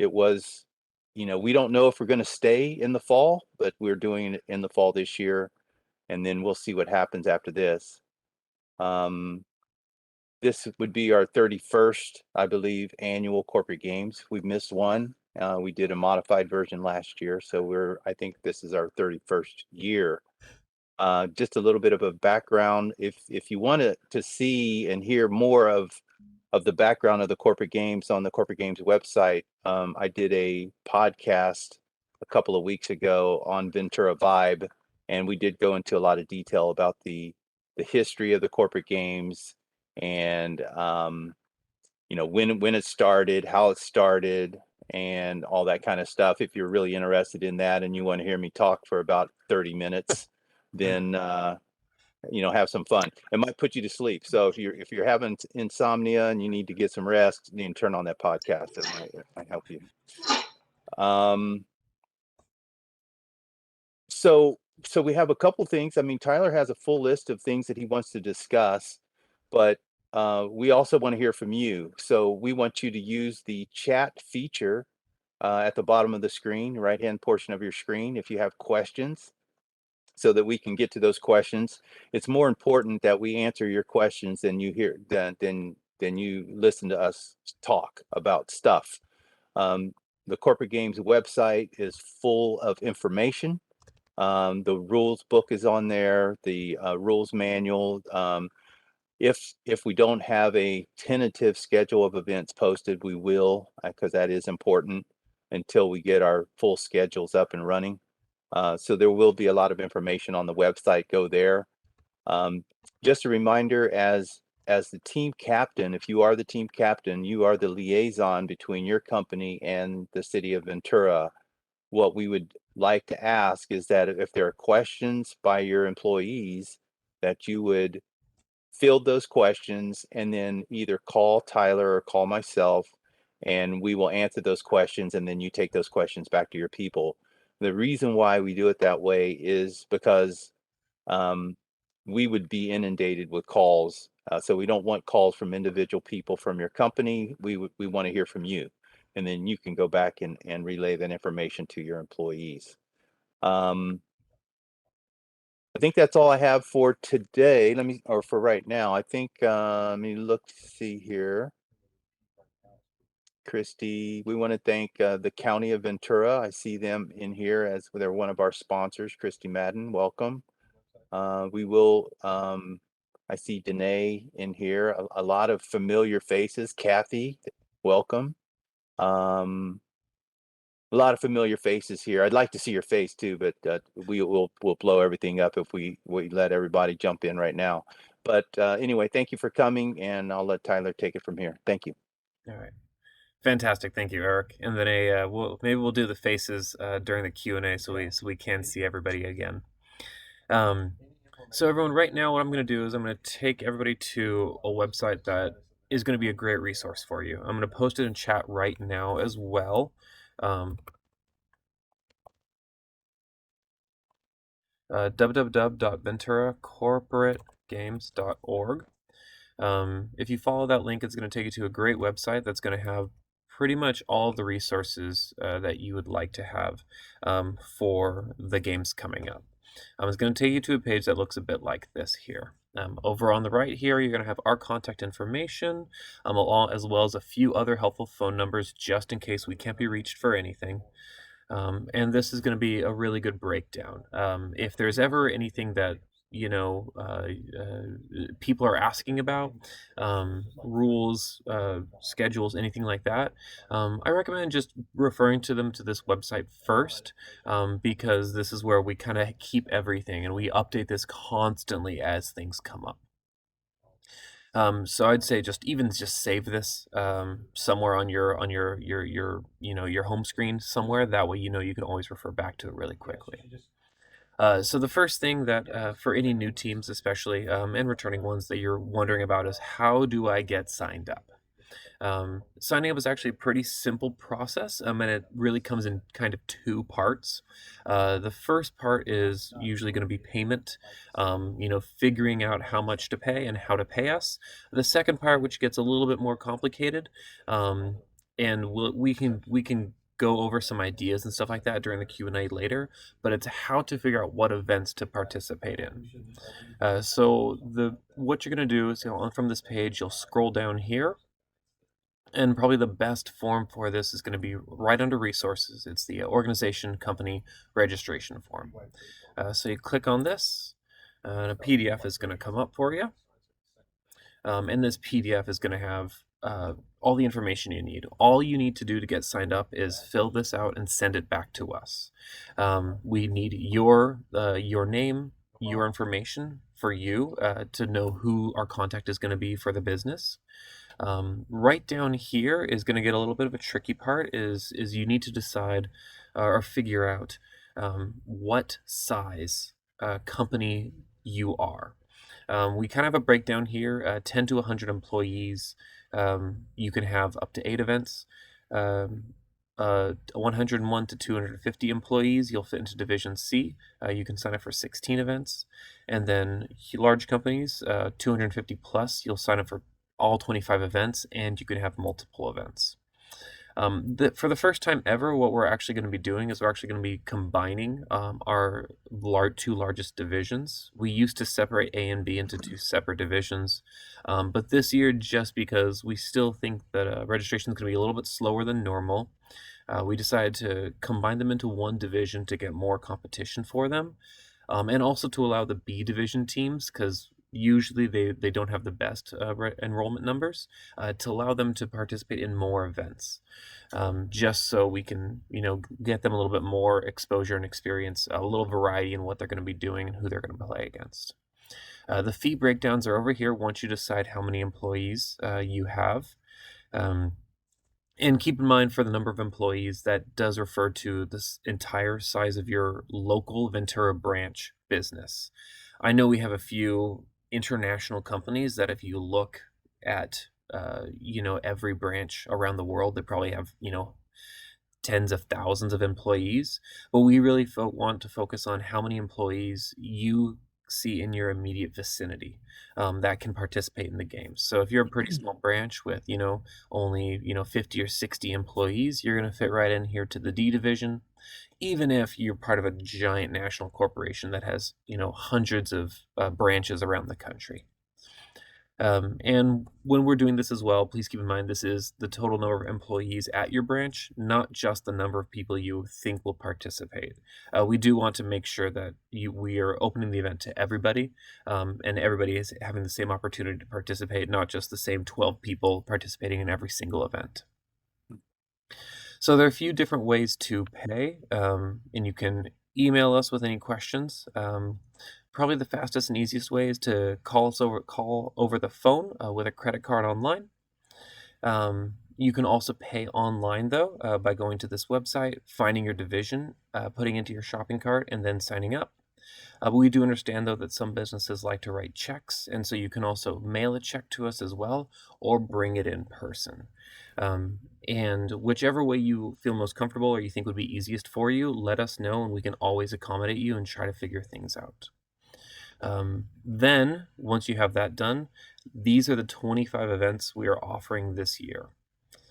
it was, we don't know if we're going to stay in the fall, but we're doing it in the fall this year, and then we'll see what happens after this. Um, this would be our 31st, I believe, annual corporate games. We've missed one. We did a modified version last year, so I think this is our 31st year. Just a little bit of a background. If you want to see and hear more of the background of the corporate games on the corporate games website, I did a podcast a couple of weeks ago on Ventura Vibe, and we did go into a lot of detail about the history of the corporate games and when it started, how it started, and all that kind of stuff. If you're really interested in that and you want to hear me talk for about 30 minutes, then have some fun. It might put you to sleep. So if you're having insomnia and you need to get some rest, you can turn on that podcast. It might help you. Um, so we have a couple things. I mean, Tyler has a full list of things that he wants to discuss, but we also want to hear from you. So we want you to use the chat feature at the bottom of the screen, right-hand portion of your screen, if you have questions, so that we can get to those questions. It's more important that we answer your questions than than you listen to us talk about stuff. Um, the Corporate Games website is full of information. The rules book is on there, the rules manual. If we don't have a tentative schedule of events posted, we will, because that is important until we get our full schedules up and running. So there will be a lot of information on the website. Go there. Um, just a reminder, as the team captain, if you are the team captain, you are the liaison between your company and the city of Ventura. What we would like to ask is that if there are questions by your employees, that you would field those questions and then either call Tyler or call myself, and we will answer those questions, and then you take those questions back to your people. The reason why we do it that way is because um, we would be inundated with calls. So we don't want calls from individual people from your company. We want to hear from you, and then you can go back and relay that information to your employees. Um, I think that's all I have for today. Or for right now. I think, let me look, see here. Christy, we want to thank the County of Ventura. I see them in here as they're one of our sponsors. Christy Madden, welcome. We will, I see Danae in here, a lot of familiar faces. Kathy, welcome. Um, a lot of familiar faces here. I'd like to see your face too, but we'll blow everything up if we let everybody jump in right now. But anyway, thank you for coming, and I'll let Tyler take it from here. Thank you. All right. Fantastic. Thank you, Eric. And then maybe we'll do the faces during the Q&A so we can see everybody again. Um, so everyone, right now, what I'm going to do is I'm going to take everybody to a website that is going to be a great resource for you. I'm going to post it in chat right now as well. Um, www.venturacorporategames.org. If you follow that link, it's going to take you to a great website that's going to have pretty much all of the resources that you would like to have for the games coming up. It's going to take you to a page that looks a bit like this here. Over on the right here, you're going to have our contact information, as well as a few other helpful phone numbers just in case we can't be reached for anything. And this is going to be a really good breakdown. If there's ever anything that people are asking about, rules, schedules, anything like that, I recommend just referring to them to this website first, because this is where we kind of keep everything and we update this constantly as things come up. So I'd say just save this somewhere on your home screen somewhere. That way you can always refer back to it really quickly. So the first thing that for any new teams especially, and returning ones, that you're wondering about is, how do I get signed up? Signing up is actually a pretty simple process, and it really comes in kind of two parts. The first part is usually going to be payment, figuring out how much to pay and how to pay us. The second part, which gets a little bit more complicated, and we can go over some ideas and stuff like that during the Q&A later, but it's how to figure out what events to participate in. So the what you're gonna do is, from this page, you'll scroll down here, and probably the best form for this is going to be right under resources. It's the organization company registration form. So you click on this, and a PDF is going to come up for you. And this PDF is going to have all the information you need. All you need to do to get signed up is fill this out and send it back to us. We need your name, your information for you to know who our contact is going to be for the business. Right down here is going to get a little bit of a tricky part. Is you need to decide or figure out what size company you are. We kind of have a breakdown here: 10 to 100 employees. You can have up to 8 events. 101 to 250 employees, you'll fit into Division C. You can sign up for 16 events. And then large companies, 250 plus, you'll sign up for all 25 events, and you can have multiple events. For the first time ever, what we're actually going to be doing is we're actually going to be combining our two largest divisions. We used to separate A and B into 2 separate divisions, but this year, just because we still think that registration is going to be a little bit slower than normal, we decided to combine them into one division to get more competition for them, and also to allow the B division teams, because usually they don't have the best enrollment numbers, to allow them to participate in more events, just so we can get them a little bit more exposure and experience, a little variety in what they're going to be doing and who they're going to play against. The fee breakdowns are over here once you decide how many employees you have. And keep in mind, for the number of employees, that does refer to this entire size of your local Ventura branch business. I know we have a few international companies that, if you look at every branch around the world, they probably have tens of thousands of employees, but we really want to focus on how many employees you see in your immediate vicinity that can participate in the games. So if you're a pretty small branch with only 50 or 60 employees, you're going to fit right in here to the D division, even if you're part of a giant national corporation that has hundreds of branches around the country. And when we're doing this as well, please keep in mind this is the total number of employees at your branch, not just the number of people you think will participate. We do want to make sure that we are opening the event to everybody, and everybody is having the same opportunity to participate, not just the same 12 people participating in every single event. So there are a few different ways to pay, and you can email us with any questions. Probably the fastest and easiest way is to call over the phone with a credit card online. You can also pay online, though, by going to this website, finding your division, putting into your shopping cart, and then signing up. But we do understand, though, that some businesses like to write checks, and so you can also mail a check to us as well, or bring it in person. And whichever way you feel most comfortable or you think would be easiest for you, let us know, and we can always accommodate you and try to figure things out. Then, once you have that done, these are the 25 events we are offering this year.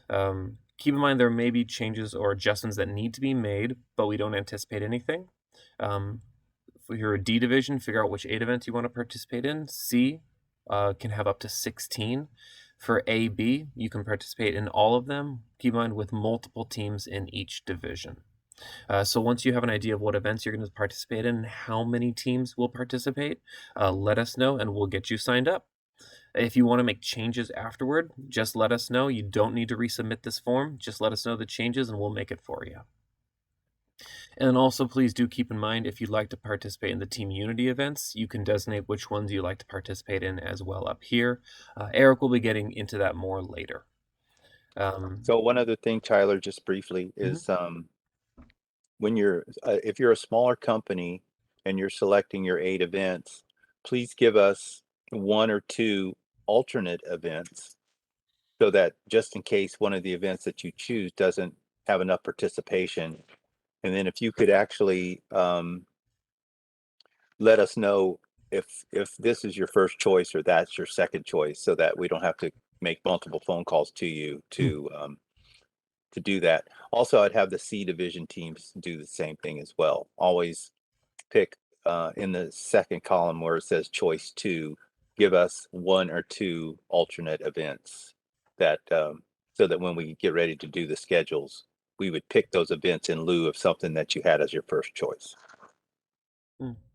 Keep in mind there may be changes or adjustments that need to be made, but we don't anticipate anything. For your D division, figure out which 8 events you want to participate in. C can have up to 16. For A, B, you can participate in all of them. Keep in mind, with multiple teams in each division. So once you have an idea of what events you're going to participate in and how many teams will participate, let us know and we'll get you signed up. If you want to make changes afterward, just let us know. You don't need to resubmit this form. Just let us know the changes and we'll make it for you. And also, please do keep in mind, if you'd like to participate in the Team Unity events, you can designate which ones you'd like to participate in as well up here. Eric will be getting into that more later. So one other thing, Tyler, just briefly, is when if you're a smaller company and you're selecting your 8 events, please give us 1 or 2 alternate events, so that just in case one of the events that you choose doesn't have enough participation. And then if you could actually let us know if this is your first choice or that's your second choice, so that we don't have to make multiple phone calls to you to to do that. Also, I'd have the C division teams do the same thing as well. Always pick in the second column where it says choice two, give us one or two alternate events that so that when we get ready to do the schedules, we would pick those events in lieu of something that you had as your first choice.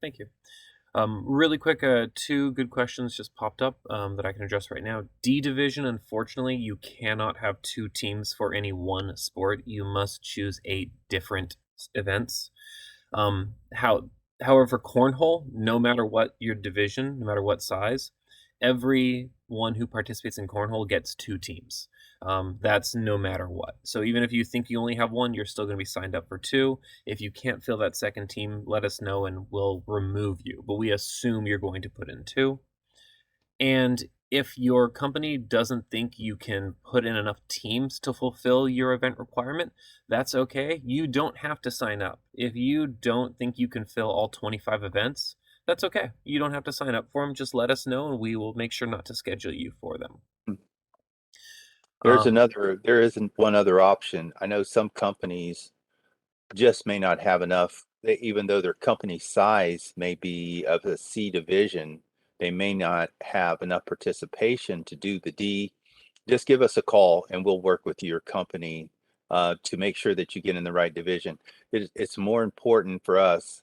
Thank you. Really quick, two good questions just popped up that I can address right now. D division, unfortunately, you cannot have two teams for any one sport. You must choose eight different events. Um, how, However, cornhole, no matter what your division, no matter what size, everyone who participates in cornhole gets two teams. That's no matter what. So even if you think you only have one, you're still going to be signed up for two. If you can't fill that second team, let us know and we'll remove you. But we assume you're going to put in two. And if your company doesn't think you can put in enough teams to fulfill your event requirement, that's okay. You don't have to sign up. If you don't think you can fill all 25 events, that's okay. You don't have to sign up for them. Just let us know and we will make sure not to schedule you for them. Um, There isn't one other option. I know some companies just may not have enough, even though their company size may be of a C division, they may not have enough participation to do the D. Just give us a call and we'll work with your company to make sure that you get in the right division. It's more important for us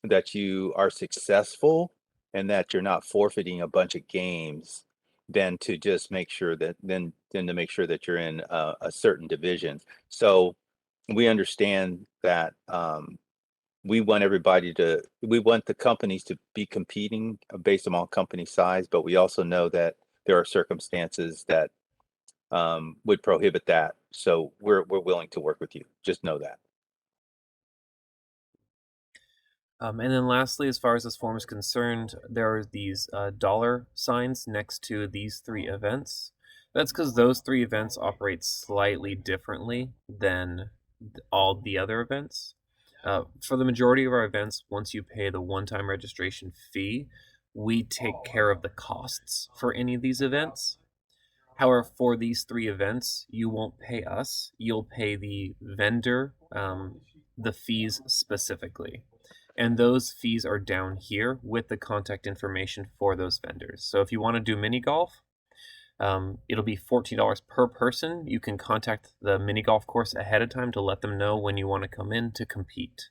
that you are successful and that you're not forfeiting a bunch of games than to just make sure that then to make sure that you're in a certain division. So we understand that we want the companies to be competing based on company size, but we also know that there are circumstances that would prohibit that. So we're willing to work with you. Just know that. and then lastly, as far as this form is concerned, there are these dollar signs next to these three events. That's because those three events operate slightly differently than all the other events. For the majority of our events, once you pay the one-time registration fee, we take care of the costs for any of these events. However, for these three events, you won't pay us. You'll pay the vendor the fees specifically. And those fees are down here with the contact information for those vendors. So if you want to do mini golf, it'll be $14 per person. You can contact the mini golf course ahead of time to let them know when you want to come in to compete.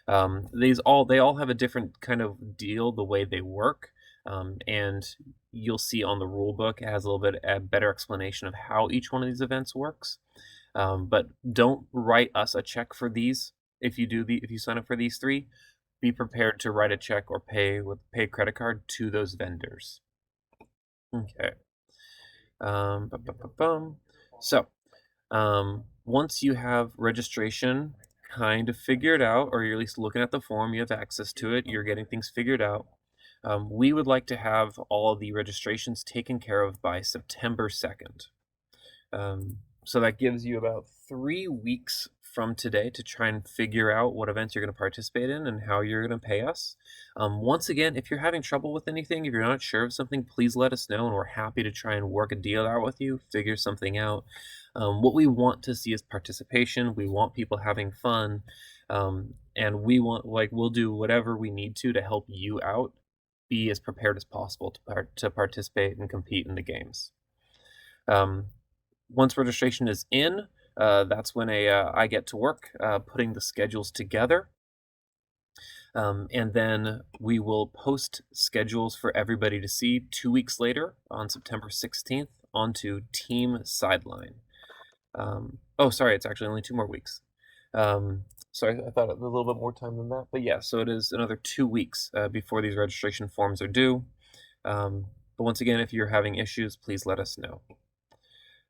They all have a different kind of deal the way they work, and you'll see on the rule book it has a little bit a better explanation of how each one of these events works. But don't write us a check for these. If you sign up for these three, be prepared to write a check or pay credit card to those vendors. Okay. So, once you have registration kind of figured out, or you're at least looking at the form, you have access to it, you're getting things figured out. We would like to have all of the registrations taken care of by September 2nd. So that gives you about 3 weeks from today to try and figure out what events you're going to participate in and how you're going to pay us. Once again, if you're having trouble with anything, if you're not sure of something, please let us know and we're happy to try and work a deal out with you, figure something out. What we want to see is participation. We want people having fun. And we'll do whatever we need to help you out, be as prepared as possible to participate and compete in the games. Once registration is in, that's when I get to work putting the schedules together. And then we will post schedules for everybody to see 2 weeks later on September 16th onto Team Sideline. Sorry, it's actually only 2 more weeks. Sorry, I thought it was a little bit more time than that. But yeah, so it is another 2 weeks before these registration forms are due. But once again, if you're having issues, please let us know.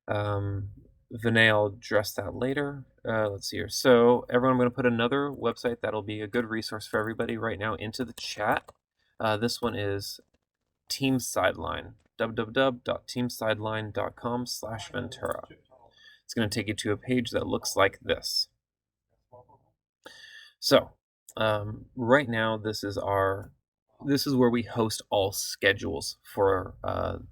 Vinay, I'll address that later. Let's see here. So everyone, I'm going to put another website that'll be a good resource for everybody right now into the chat. This one is Team Sideline, www.teamsideline.com/Ventura. It's going to take you to a page that looks like this. So right now, this is where we host all schedules for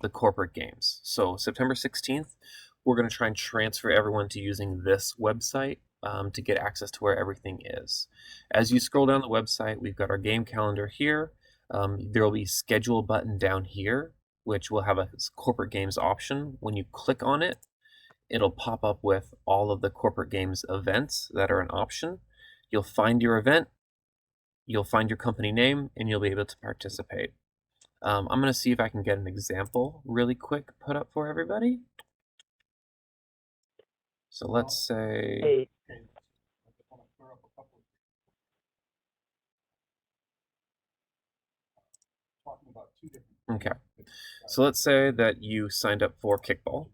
the corporate games. So September 16th, we're going to try and transfer everyone to using this website to get access to where everything is. As you scroll down the website, we've got our game calendar here. There will be schedule button down here, which will have a corporate games option. When you click on it, it'll pop up with all of the corporate games events that are an option. You'll find your event, you'll find your company name, and you'll be able to participate. I'm going to see if I can get an example really quick put up for everybody. So let's say, Hey, okay. So let's say that you signed up for kickball.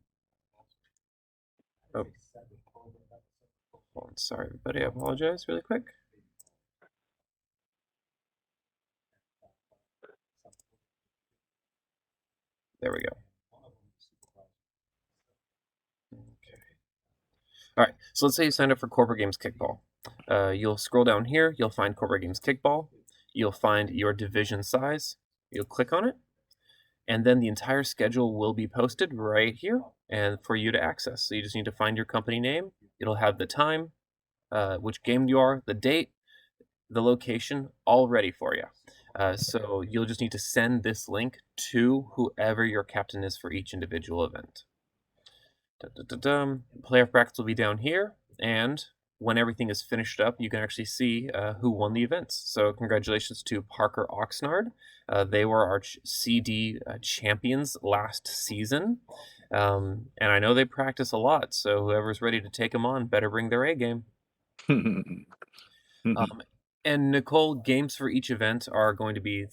Oh, hold on, sorry everybody, I apologize really quick. There we go. Okay. All right, so let's say you signed up for Corporate Games Kickball. You'll scroll down here, you'll find Corporate Games Kickball. You'll find your division size. You'll click on it, and then the entire schedule will be posted right here and for you to access. So you just need to find your company name. It'll have the time, which game you are, the date, the location, all ready for you. So you'll just need to send this link to whoever your captain is for each individual event. Playoff brackets will be down here, and when everything is finished up, you can actually see who won the events. So congratulations to Parker Oxnard. They were our CD champions last season, and I know they practice a lot, so whoever's ready to take them on better bring their A game. And Nicole, games for each event are going to be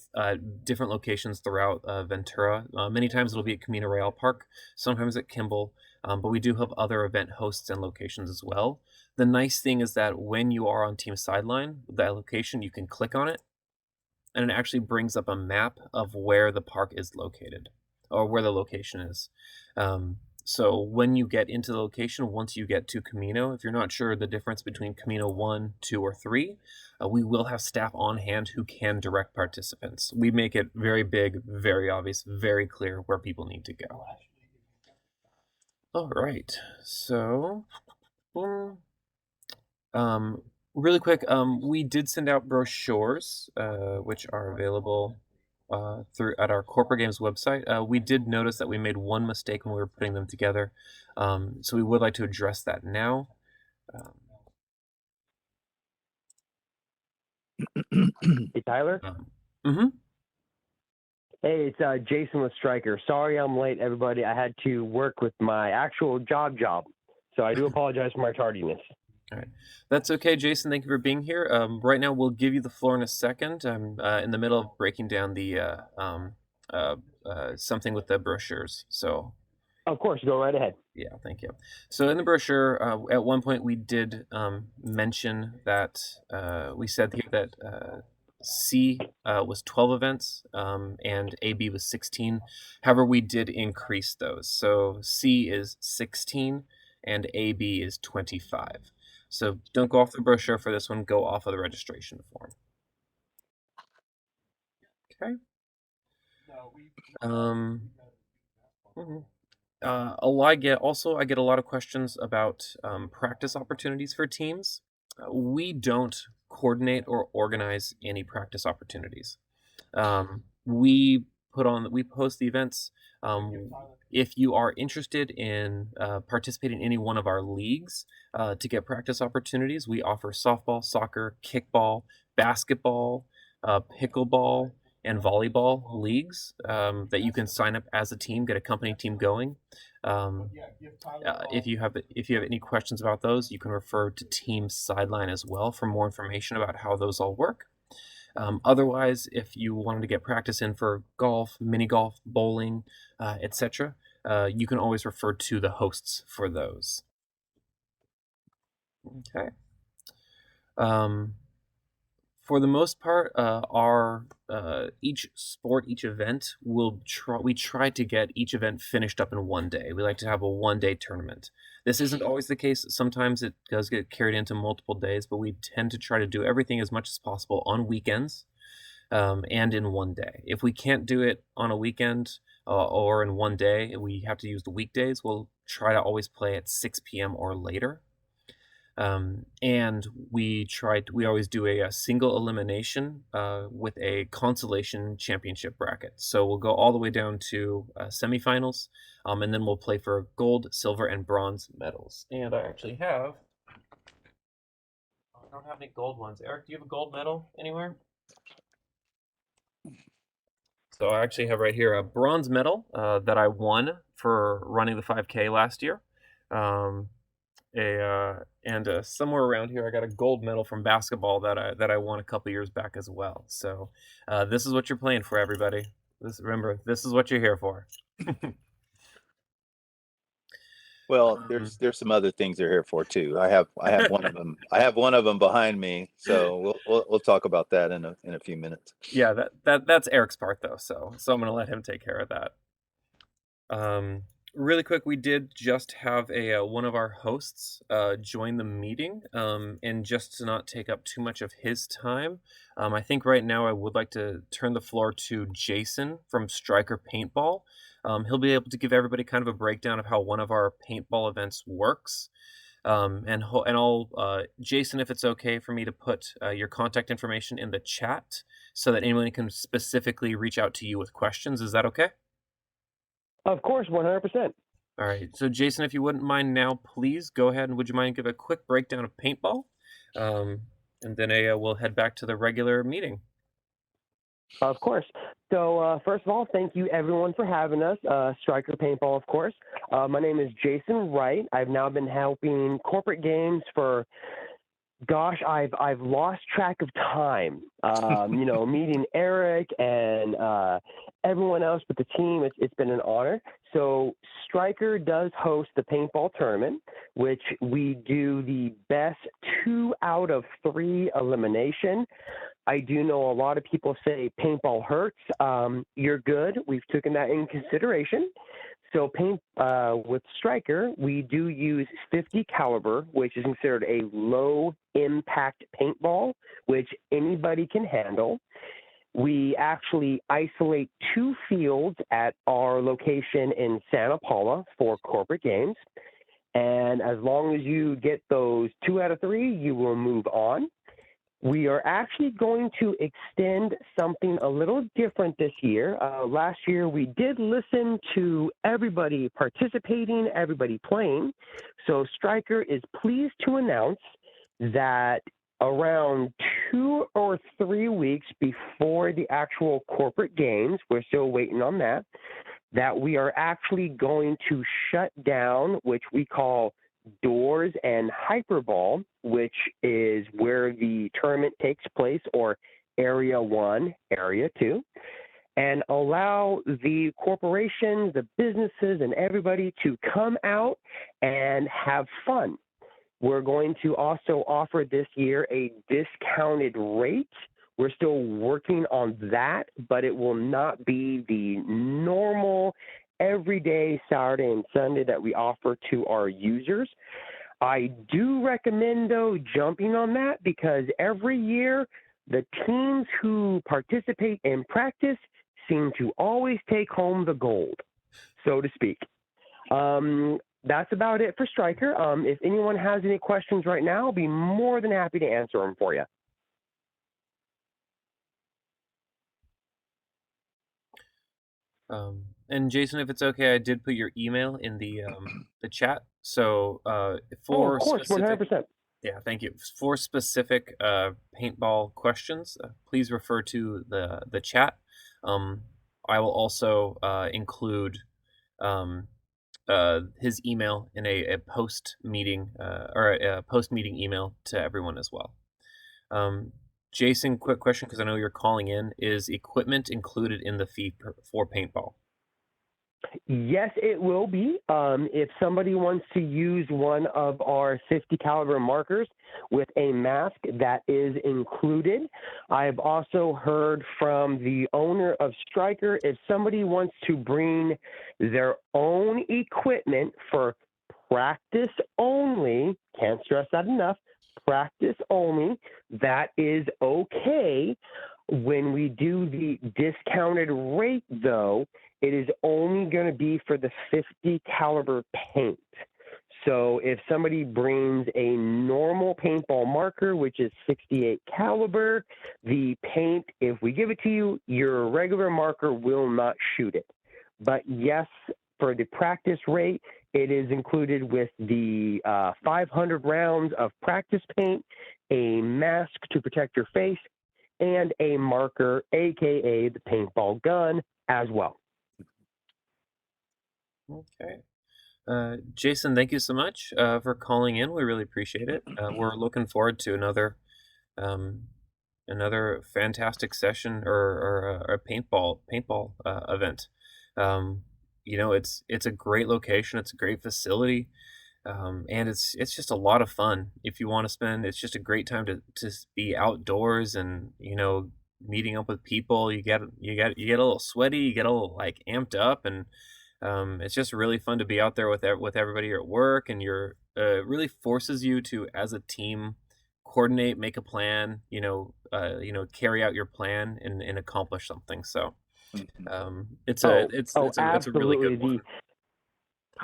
different locations throughout Ventura. Many times it'll be at Camino Real Park, sometimes at Kimball, but we do have other event hosts and locations as well. The nice thing is that when you are on Team Sideline, that location, you can click on it, and it actually brings up a map of where the park is located, or where the location is. So when you get into the location, once you get to Camino, if you're not sure the difference between Camino 1, 2, or 3, we will have staff on hand who can direct participants. We make it very big, very obvious, very clear where people need to go. All right, so really quick, we did send out brochures, which are available through at our Corporate Games website. We did notice that we made one mistake when we were putting them together, so we would like to address that now. hey, Tyler. Mm-hmm. Hey, it's Jason with Stryker. Sorry I'm late, everybody. I had to work with my actual job, so I do apologize for my tardiness. All right, that's okay, Jason. Thank you for being here. Right now, we'll give you the floor in a second. I'm in the middle of breaking down the something with the brochures, so. Of course, go right ahead. Yeah, thank you. So in the brochure, at one point we did mention that we said here that C was 12 events and AB was 16. However, we did increase those. So C is 16 and AB is 25. So don't go off the brochure for this one, go off of the registration form. Okay. I get a lot of questions about practice opportunities for teams. We don't coordinate or organize any practice opportunities. We post the events. If you are interested in participating in any one of our leagues to get practice opportunities, we offer softball, soccer, kickball, basketball, pickleball, and volleyball leagues that you can sign up as a team, get a company team going. If you have any questions about those, you can refer to Team Sideline as well for more information about how those all work. Otherwise, if you wanted to get practice in for golf, mini golf, bowling, etc., you can always refer to the hosts for those. Okay. For the most part, each event we try to get each event finished up in one day. We like to have a one-day tournament. This isn't always the case. Sometimes it does get carried into multiple days, but we tend to try to do everything as much as possible on weekends and in one day. If we can't do it on a weekend, or in one day, we have to use the weekdays, we'll try to always play at 6 p.m. or later. And we always do a single elimination with a consolation championship bracket. So we'll go all the way down to semifinals, and then we'll play for gold, silver, and bronze medals. And I actually have. I don't have any gold ones. Eric, do you have a gold medal anywhere? So I actually have right here a bronze medal that I won for running the 5K last year. Um, somewhere around here I got a gold medal from basketball that I won a couple years back as well. So this is what you're playing for, everybody. Remember, this is what you're here for. Well, there's some other things they're here for too. I have one of them. I have one of them behind me, so we'll talk about that in a few minutes. Yeah, that's Eric's part though. So I'm gonna let him take care of that. Really quick, we did just have a one of our hosts join the meeting, and just to not take up too much of his time, I think right now I would like to turn the floor to Jason from Striker Paintball. He'll be able to give everybody kind of a breakdown of how one of our paintball events works. Jason, if it's okay for me to put your contact information in the chat so that anyone can specifically reach out to you with questions, is that okay? Of course, 100%. All right. So, Jason, if you wouldn't mind now, please go ahead and would you mind give a quick breakdown of paintball? And then we'll head back to the regular meeting. Of course. So, first of all, thank you everyone for having us. Striker Paintball, of course. My name is Jason Wright. I've now been helping corporate games for, gosh, I've lost track of time. Meeting Eric and everyone else with the team, it's been an honor. So Striker does host the paintball tournament, which we do the best 2 out of 3 elimination. I do know a lot of people say paintball hurts. You're good. We've taken that in consideration. So with Striker, we do use 50 caliber, which is considered a low impact paintball, which anybody can handle. We actually isolate 2 fields at our location in Santa Paula for corporate games. And as long as you get those 2 out of 3, you will move on. We are actually going to extend something a little different this year. Last year, we did listen to everybody participating, everybody playing. So Striker is pleased to announce that around 2 or 3 weeks before the actual corporate games, we're still waiting on that we are actually going to shut down, which we call Doors and Hyperball, which is where the tournament takes place, or Area 1, Area 2, and allow the corporations, the businesses, and everybody to come out and have fun. We're going to also offer this year a discounted rate. We're still working on that, but it will not be the normal everyday Saturday and Sunday that we offer to our users. I do recommend, though, jumping on that because every year the teams who participate in practice seem to always take home the gold, so to speak. That's about it for Striker. If anyone has any questions right now, I'll be more than happy to answer them for you. And Jason, if it's okay, I did put your email in the chat. So for of course, specific, 100%. yeah, thank you. For specific paintball questions, please refer to the chat. I will also include his email in a post meeting or a post meeting email to everyone as well. Jason, quick question because I know you're calling in. Is equipment included in the fee for paintball? Yes, it will be. If somebody wants to use one of our 50 caliber markers with a mask, that is included. I've also heard from the owner of Striker, if somebody wants to bring their own equipment for practice only, can't stress that enough, practice only, that is okay. When we do the discounted rate, though, it is only going to be for the 50 caliber paint. So if somebody brings a normal paintball marker, which is 68 caliber, the paint, if we give it to you, your regular marker will not shoot it. But yes, for the practice rate, it is included with the 500 rounds of practice paint, a mask to protect your face, and a marker, aka the paintball gun, as well. Okay. Jason, thank you so much for calling in. We really appreciate it. We're looking forward to um, another fantastic session or a paintball event. Um, it's a great location. It's a great facility, and it's just a lot of fun. If you want to spend, it's just a great time to be outdoors and meeting up with people. You get a little sweaty. You get a little like amped up and. It's just really fun to be out there with everybody at work, and really forces you to, as a team, coordinate, make a plan, carry out your plan and accomplish something. So, it's a Oh, it's oh, it's a really good absolutely.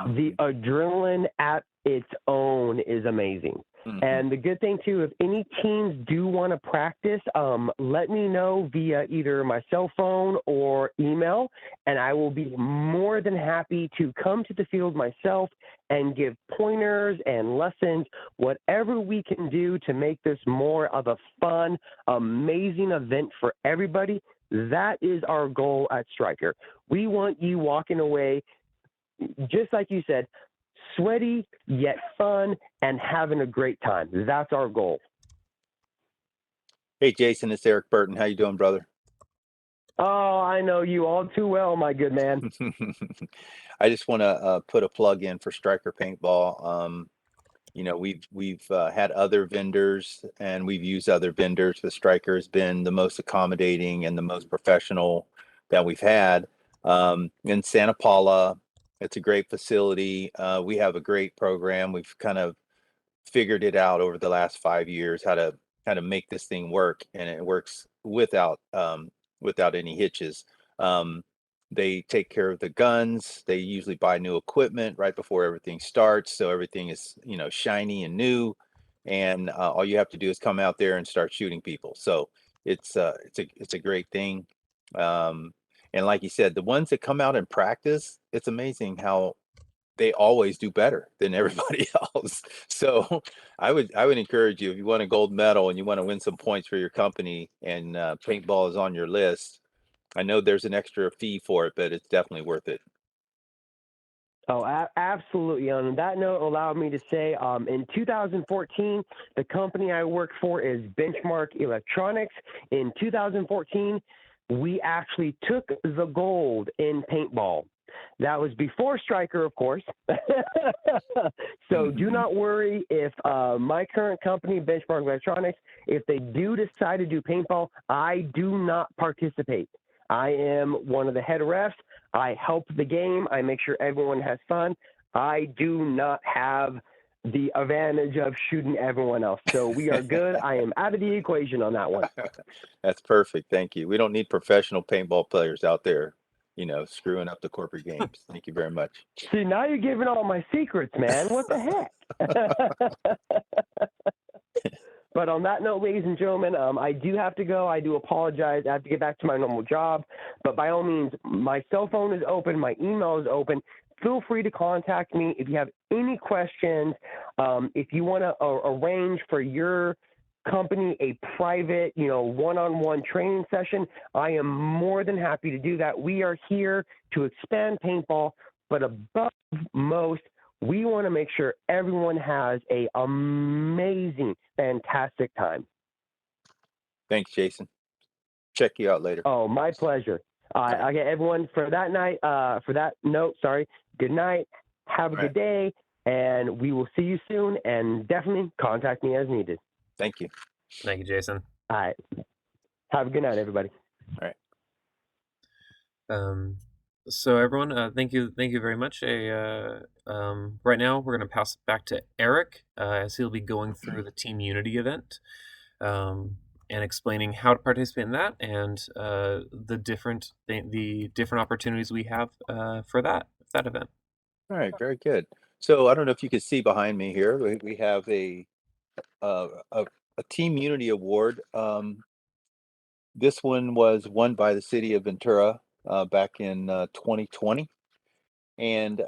one. The adrenaline at its own is amazing. Mhm. And the good thing too, if any teams do want to practice, let me know via either my cell phone or email, and I will be more than happy to come to the field myself and give pointers and lessons, whatever we can do to make this more of a fun, amazing event for everybody. That is our goal at Stryker. We want you walking away, just like you said, sweaty yet fun and having a great time. That's our goal. Hey, Jason, it's Eric Burton. How you doing, brother? Oh, I know you all too well, my good man. I just want to put a plug in for Striker Paintball. We've had other vendors and we've used other vendors, but Striker has been the most accommodating and the most professional that we've had. In Santa Paula, it's a great facility. We have a great program. We've kind of figured it out over the last 5 years how to make this thing work, and it works without any hitches. Um, they take care of the guns. They usually buy new equipment right before everything starts, so everything is shiny and new. And all you have to do is come out there and start shooting people. So it's a great thing. Um, and like you said, the ones that come out and practice, it's amazing how they always do better than everybody else. So I would encourage you, if you want a gold medal and you want to win some points for your company, and paintball is on your list. I know there's an extra fee for it, but it's definitely worth it. Oh, absolutely. On that note, allow me to say, in 2014, the company I work for is Benchmark Electronics. In 2014, we actually took the gold in paintball. That was before Stryker, of course. So do not worry if my current company, Benchmark Electronics, if they do decide to do paintball, I do not participate. I am one of the head refs. I help the game. I make sure everyone has fun. I do not have the advantage of shooting everyone else. So we are good. I am out of the equation on that one. That's perfect. Thank you. We don't need professional paintball players out there, screwing up the corporate games. Thank you very much. See, now you're giving all my secrets, man. What the heck? But on that note, ladies and gentlemen, I do have to go. I do apologize. I have to get back to my normal job. But by all means, my cell phone is open. My email is open. Feel free to contact me if you have any questions. If you want to arrange for your company a private, one-on-one training session, I am more than happy to do that. We are here to expand paintball, but above most, we want to make sure everyone has a amazing, fantastic time. Thanks, Jason. Check you out later. Oh, my pleasure. Okay, everyone, for that note, good night. Have a good day, and we will see you soon, and definitely contact me as needed. Thank you. Thank you, Jason. All right. Have a good night, everybody. All right. So everyone, thank you very much. Right now we're going to pass it back to Eric, as he'll be going through the Team Unity event. and explaining how to participate in that and the different opportunities we have for that event. All right, very good. So I don't know if you can see behind me here, we have uh, a, a Team Unity Award. This one was won by the city of Ventura back in 2020, and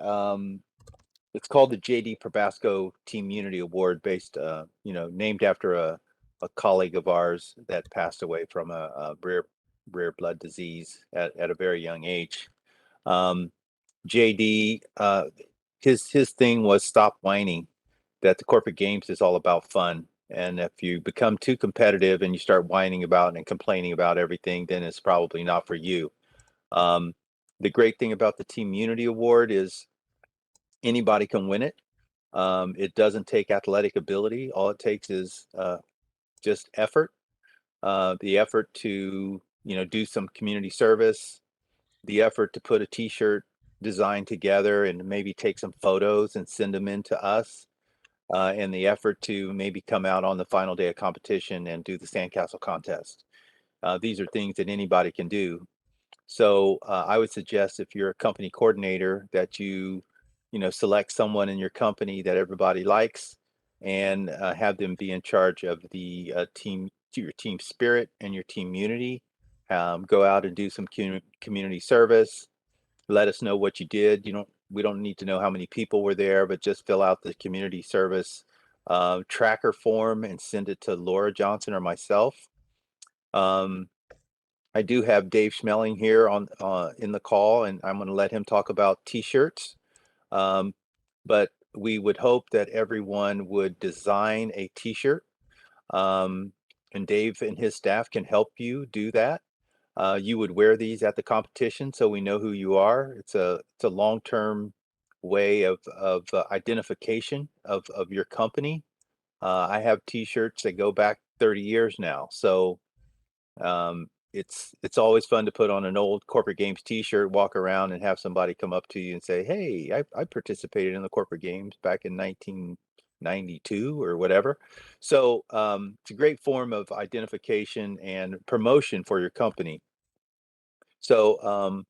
it's called the JD Probasco Team Unity Award, based, named after a colleague of ours that passed away from a rare blood disease at a very young age. Um, JD, his thing was stop whining. That the corporate games is all about fun, and if you become too competitive and you start whining about and complaining about everything, then it's probably not for you. Um, the great thing about the Team Unity Award is anybody can win it. It doesn't take athletic ability. All it takes is just effort. The effort to do some community service, the effort to put a T-shirt design together and maybe take some photos and send them in to us, and the effort to maybe come out on the final day of competition and do the sandcastle contest. These are things that anybody can do. So I would suggest, if you're a company coordinator, that select someone in your company that everybody likes, and have them be in charge of the your team spirit and your team unity. Go out and do some community service. Let us know what you did. We don't need to know how many people were there, but just fill out the community service tracker form and send it to Laura Johnson or myself. Um, I do have Dave Schmeling here on in the call, and I'm going to let him talk about T-shirts. Um, but we would hope that everyone would design a T-shirt, and Dave and his staff can help you do that. You would wear these at the competition, so we know who you are. It's a long-term way of identification of your company. I have T-shirts that go back 30 years now, so it's always fun to put on an old Corporate Games T-shirt, walk around, and have somebody come up to you and say, "Hey, I participated in the Corporate Games back in 1992 or whatever." So it's a great form of identification and promotion for your company. So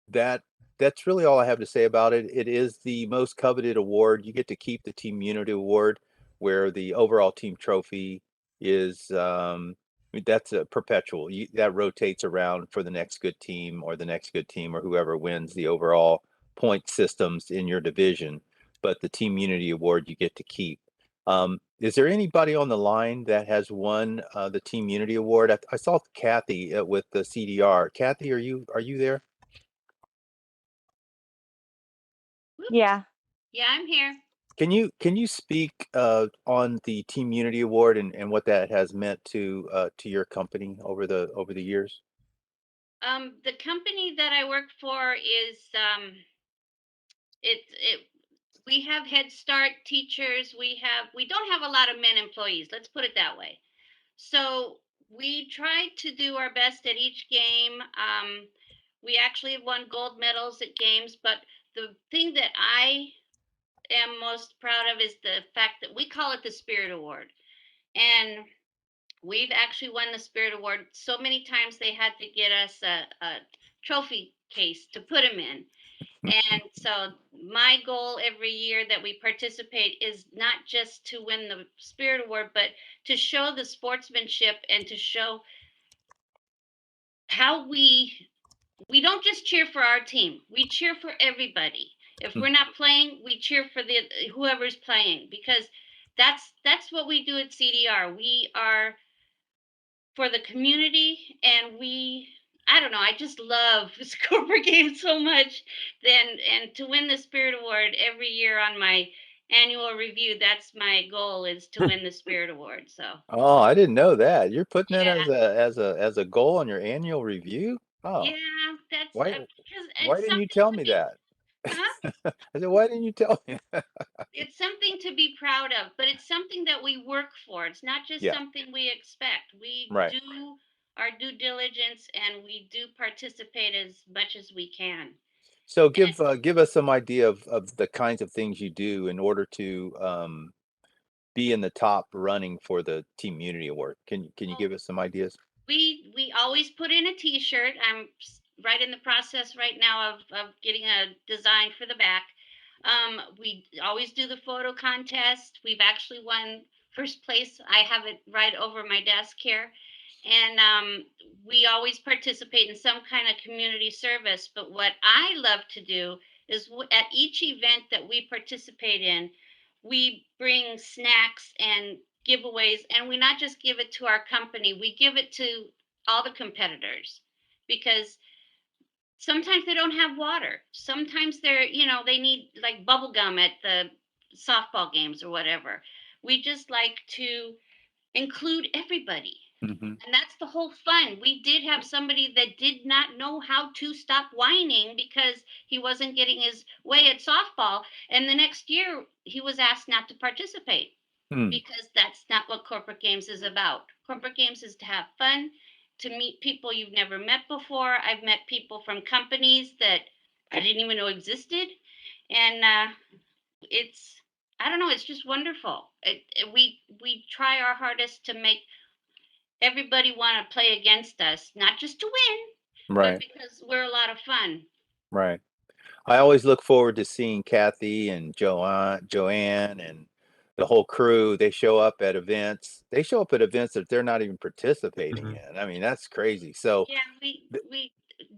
that that's really all I have to say about it. It is the most coveted award. You get to keep the Team Unity Award, where the overall team trophy is, that's a perpetual. That rotates around for the next good team or the next good team or whoever wins the overall point systems in your division. But the Team Unity Award you get to keep. Is there anybody on the line that has won the Team Unity Award? I saw Kathy with the CDR. Kathy, are you there? Yeah. Yeah, I'm here. Can you speak on the Team Unity Award and what that has meant to your company over the years? The company that I work for is it we have Head Start teachers. We don't have a lot of men employees. Let's put it that way. So we try to do our best at each game. We actually have won gold medals at games, but the thing that I am most proud of is the fact that we call it the Spirit Award. And we've actually won the Spirit Award so many times they had to get us a trophy case to put them in. And so my goal every year that we participate is not just to win the Spirit Award, but to show the sportsmanship and to show how we don't just cheer for our team. We cheer for everybody. If we're not playing, we cheer for the whoever's playing, because that's what we do at CDR. We are for the community, and I don't know, I just love Scorpio Games so much. Then and to win the Spirit Award every year on my annual review, that's my goal, is to win the Spirit Award. So Oh, I didn't know that. You're putting that yeah, as a goal on your annual review? Oh, yeah, that's why because why it's didn't you something tell to me be, that? huh? I said, why didn't you tell me? It's something to be proud of, but it's something that we work for. It's not just Yeah, something we expect. We right. do our due diligence and we do participate as much as we can. So And give us some idea of the kinds of things you do in order to be in the top running for the Team Unity Award? Can you give us some ideas? We always put in a T-shirt. Right in the process right now of getting a design for the back. We always do the photo contest. We've actually won first place. I have it right over my desk here, and we always participate in some kind of community service. But what I love to do is at each event that we participate in, we bring snacks and giveaways, and we not just give it to our company, we give it to all the competitors, because sometimes they don't have water. Sometimes they need like bubble gum at the softball games or whatever. We just like to include everybody. Hmm. And that's the whole fun. We did have somebody that did not know how to stop whining because he wasn't getting his way at softball. And the next year, he was asked not to participate Hmm. because that's not what corporate games is about. Corporate games is to have fun, to meet people you've never met before. I've met people from companies that I didn't even know existed. And it's, I don't know, it's just wonderful. We try our hardest to make everybody want to play against us, not just to win, but Right, because we're a lot of fun. right. I always look forward to seeing Kathy and Joanne and the whole crew. They show up at events. They show up at events that they're not even participating Mhm. in. I mean, that's crazy. So Yeah, th-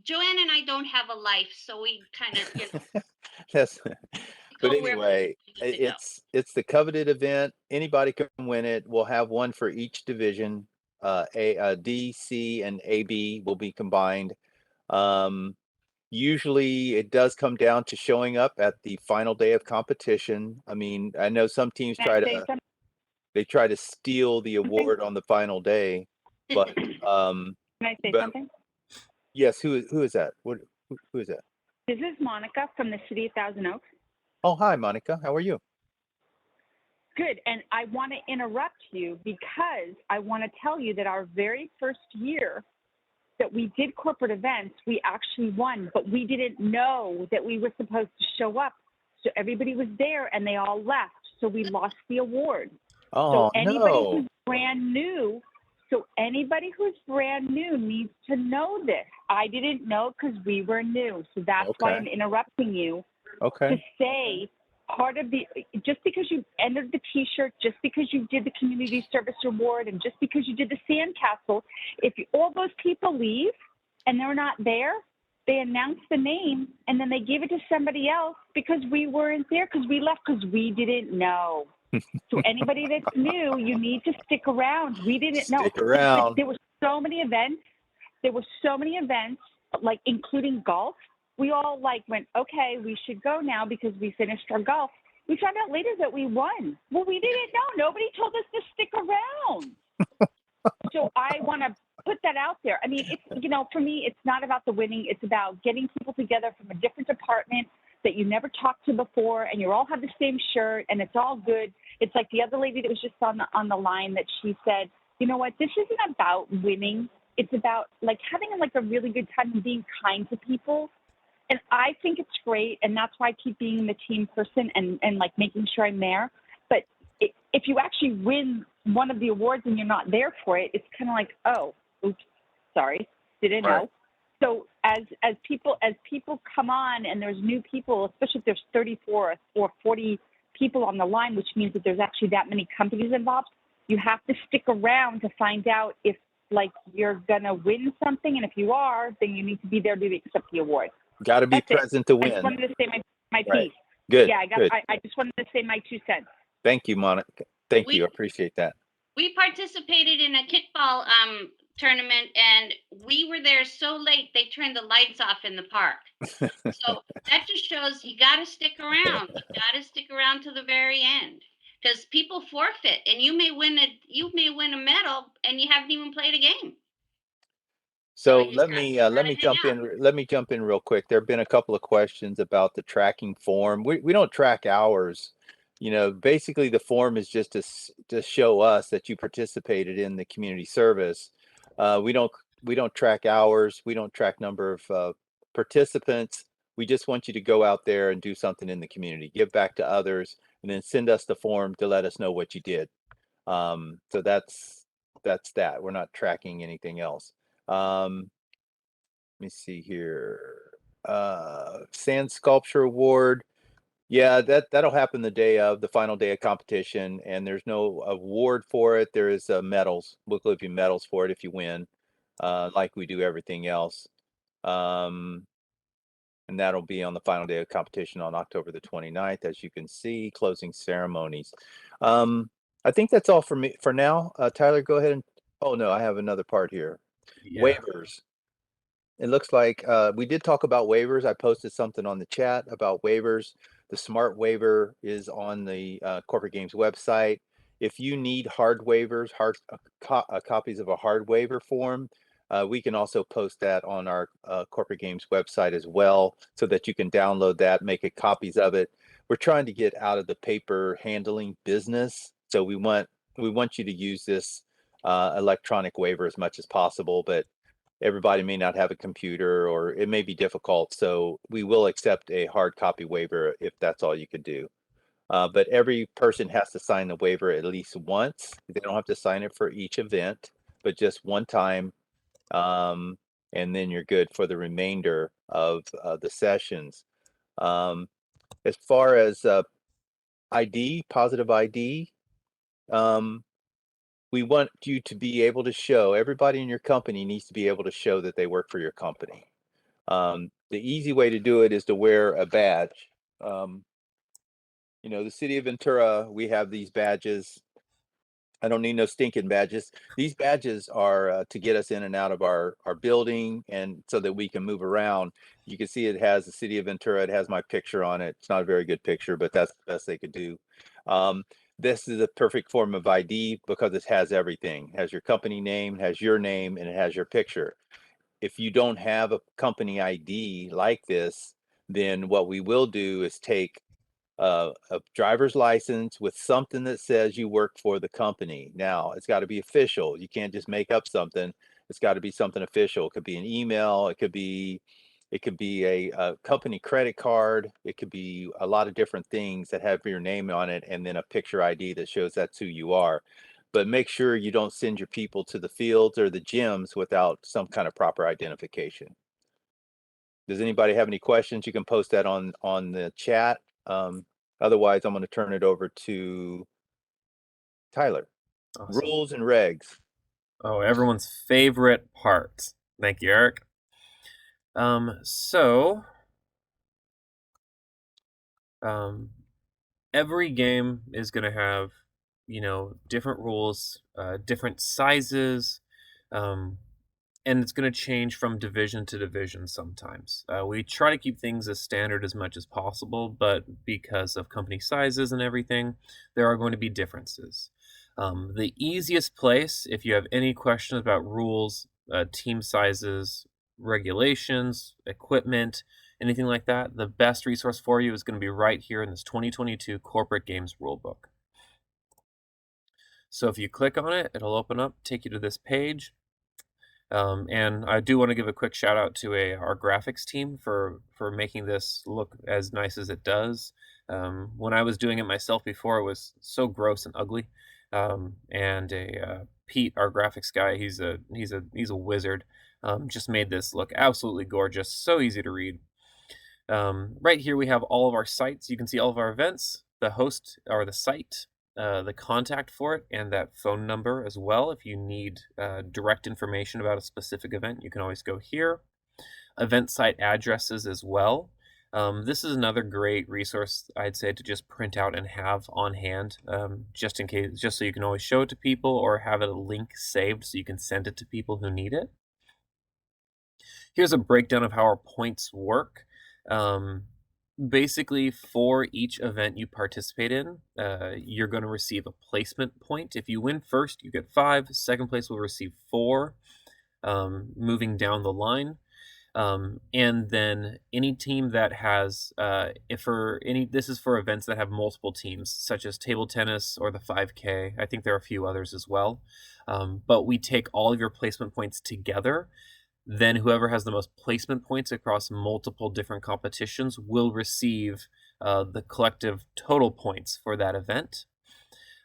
Joanne and I don't have a life, so we kind of, that's, but go where anyway, we need to go. it's the coveted event. Anybody can win it. We'll have one for each division. D, C, and AB will be combined. Um, Usually it does come down to showing up at the final day of competition. I mean, I know some teams Can I say try to steal the something? award on the final day, but Can I say but something? yes, who is that? Who is that? This is Monica from the city of Thousand Oaks. Oh, hi, Monica. How are you? Good. And I want to interrupt you because I want to tell you that our very first year that we did corporate events, we actually won, but we didn't know that we were supposed to show up. So everybody was there and they all left. So we lost the award. Oh, no. So anybody who's brand new needs to know this. I didn't know because we were new. So that's why I'm Okay. interrupting you to Okay. say just because you entered the T-shirt, just because you did the community service award, and just because you did the sandcastle, all those people leave and they're not there, they announce the name and then they give it to somebody else because we weren't there, because we left because we didn't know. So anybody that's new, you need to stick around. We didn't know. Stick around. There were so many events. Like including golf. We all went, okay, we should go now because we finished our golf. We found out later that we won. Well, we didn't know. Nobody told us to stick around. So I want to put that out there. I mean, for me, it's not about the winning. It's about getting people together from a different department that you never talked to before, and you all have the same shirt, and it's all good. It's like the other lady that was just on the line that she said, you know what, this isn't about winning. It's about having a really good time and being kind to people. And I think it's great, and that's why I keep being the team person and making sure I'm there. But if you actually win one of the awards and you're not there for it, it's kind of like, oh, oops, sorry, didn't Right. know. So as people come on and there's new people, especially if there's 34 or 40 people on the line, which means that there's actually that many companies involved, you have to stick around to find out if you're gonna win something, and if you are, then you need to be there to accept the award. Got to be That's it. present to I just win. wanted to say my Right. piece. Good. Yeah, Good. I just wanted to say my 2 cents. Thank you, Monica. Thank We- you. I appreciate that. We participated in a kickball tournament, and we were there so late they turned the lights off in the park. So that just shows you got to stick around. You got to stick around to the very end, because people forfeit, and you may win a medal and you haven't even played a game. So you let gotta me hang jump out. in. Let me jump in real quick. There have been a couple of questions about the tracking form. We don't track hours. Basically the form is just to show us that you participated in the community service. We don't track hours. We don't track number of participants. We just want you to go out there and do something in the community, give back to others. and then send us the form to let us know what you did. So that's that. We're not tracking anything else. Let me see here. Sand Sculpture Award. Yeah, that'll happen the day of the final day of competition, and there's no award for it. There is medals. We'll give you medals for it if you win, like we do everything else. And that'll be on the final day of competition on October the 29th, as you can see, closing ceremonies. I think that's all for me for now. Tyler, go ahead and, oh no, I have another part here. Yeah. Waivers. It looks like we did talk about waivers. I posted something on the chat about waivers. The smart waiver is on the Corporate Games website. If you need hard waivers, copies of a hard waiver form, we can also post that on our Corporate Games website as well, so that you can download that, make copies of it. We're trying to get out of the paper handling business, so we want you to use this electronic waiver as much as possible, but everybody may not have a computer, or it may be difficult. So we will accept a hard copy waiver if that's all you could do. But every person has to sign the waiver at least once. They don't have to sign it for each event, but just one time. And then you're good for the remainder of the sessions. As far as ID, positive ID, we want you to be able to show, everybody in your company needs to be able to show that they work for your company. The easy way to do it is to wear a badge. The city of Ventura, we have these badges. I don't need no stinking badges. These badges are to get us in and out of our building, and so that we can move around. You can see it has the city of Ventura. It has my picture on it. It's not a very good picture, but that's the best they could do. This is a perfect form of ID because it has everything. It has your company name, it has your name, and it has your picture. If you don't have a company ID like this, then what we will do is take a driver's license with something that says you work for the company. Now, it's got to be official. You can't just make up something. It's got to be something official. It could be an email. It could be a company credit card. It could be a lot of different things that have your name on it, and then a picture ID that shows that's who you are. But make sure you don't send your people to the fields or the gyms without some kind of proper identification. Does anybody have any questions? You can post that on the chat. Otherwise, I'm going to turn it over to Tyler. Awesome. Rules and regs. Oh, everyone's favorite part. Thank you, Eric. Every game is going to have, different rules, different sizes, and it's going to change from division to division sometimes. We try to keep things as standard as much as possible, but because of company sizes and everything, there are going to be differences. The easiest place, if you have any questions about rules, team sizes, regulations, equipment, anything like that, the best resource for you is going to be right here in this 2022 Corporate Games Rulebook. So if you click on it, it'll open up, take you to this page. And I do want to give a quick shout out to our graphics team for making this look as nice as it does. When I was doing it myself before, it was so gross and ugly. And Pete, our graphics guy, he's a wizard. Just made this look absolutely gorgeous, so easy to read. Right here we have all of our sites. You can see all of our events, the host or the site, the contact for it, and that phone number as well. If you need direct information about a specific event, you can always go here. Event site addresses as well. This is another great resource, I'd say, to just print out and have on hand, just in case, just so you can always show it to people or have a link saved so you can send it to people who need it. Here's a breakdown of how our points work. Basically, for each event you participate in, you're going to receive a placement point. If you win first, you get 5. Second place will receive 4, moving down the line. And then any team that has, this is for events that have multiple teams, such as table tennis or the 5K. I think there are a few others as well. But we take all of your placement points together. Then whoever has the most placement points across multiple different competitions will receive the collective total points for that event.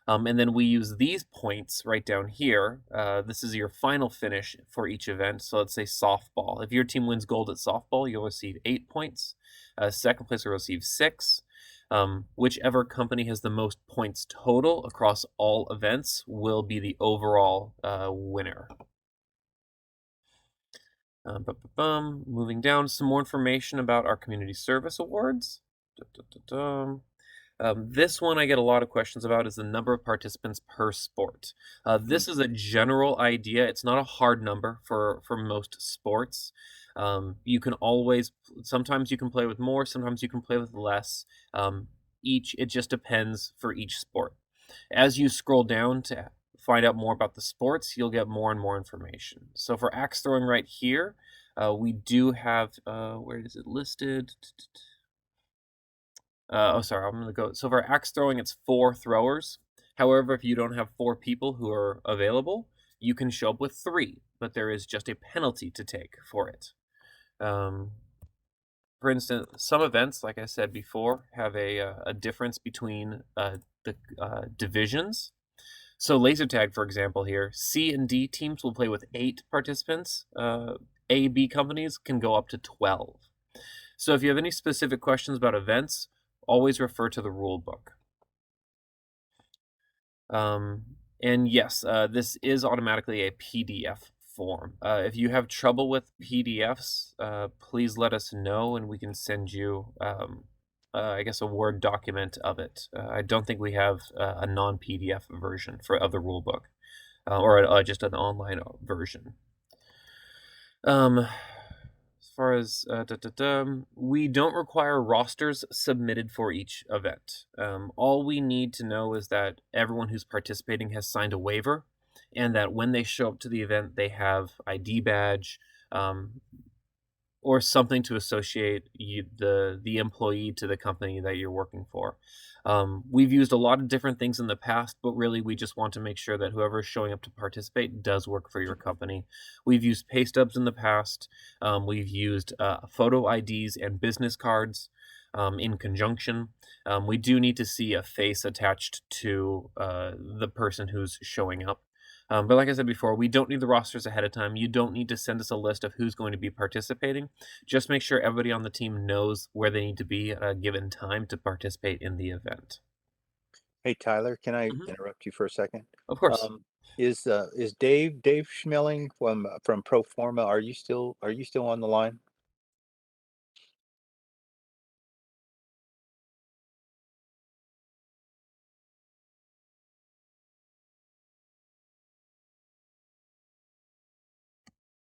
And then we use these points right down here. This is your final finish for each event. So let's say softball. If your team wins gold at softball, you'll receive 8 points. Second place will receive 6. Whichever company has the most points total across all events will be the overall winner. Moving down, some more information about our community service awards. This one I get a lot of questions about is the number of participants per sport. This is a general idea. It's not a hard number for most sports. You can always, sometimes you can play with more, sometimes you can play with less. It just depends for each sport. As you scroll down to find out more about the sports, you'll get more and more information. So for axe throwing right here, we do have, where is it listed? Sorry, I'm gonna go. So for axe throwing, it's 4 throwers. However, if you don't have 4 people who are available, you can show up with 3, but there is just a penalty to take for it. For instance, some events, like I said before, have a difference between the divisions. So laser tag, for example, here, C and D teams will play with 8 participants. A, B companies can go up to 12. So if you have any specific questions about events, always refer to the rule book. And yes, this is automatically a PDF form. If you have trouble with PDFs, please let us know and we can send you, I guess, a Word document of it. I don't think we have a non-PDF version of the rule book, or just an online version. As far as we don't require rosters submitted for each event. All we need to know is that everyone who's participating has signed a waiver, and that when they show up to the event, they have ID badge, or something to associate the employee to the company that you're working for. We've used a lot of different things in the past, but really we just want to make sure that whoever is showing up to participate does work for your company. We've used pay stubs in the past. We've used photo IDs and business cards in conjunction. We do need to see a face attached to the person who's showing up. But like I said before, we don't need the rosters ahead of time. You don't need to send us a list of who's going to be participating. Just make sure everybody on the team knows where they need to be at a given time to participate in the event. Hey, Tyler, can I Mhm. interrupt you for a second? Of course. Is Dave Schmeling from Proforma, are you still on the line?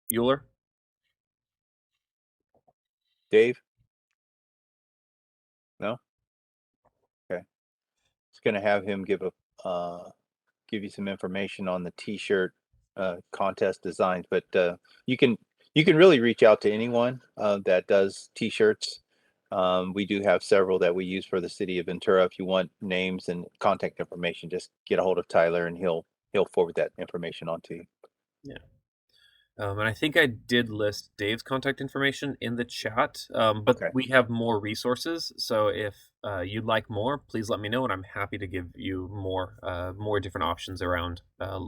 Euler? Dave? No? Okay. It's gonna have him give you some information on the t-shirt contest designs, but you can really reach out to anyone that does t-shirts. We do have several that we use for the city of Ventura. If you want names and contact information, just get a hold of Tyler and he'll forward that information on to you. Yeah. And I think I did list Dave's contact information in the chat, but Okay. we have more resources. So if you'd like more, please let me know, and I'm happy to give you more different options around,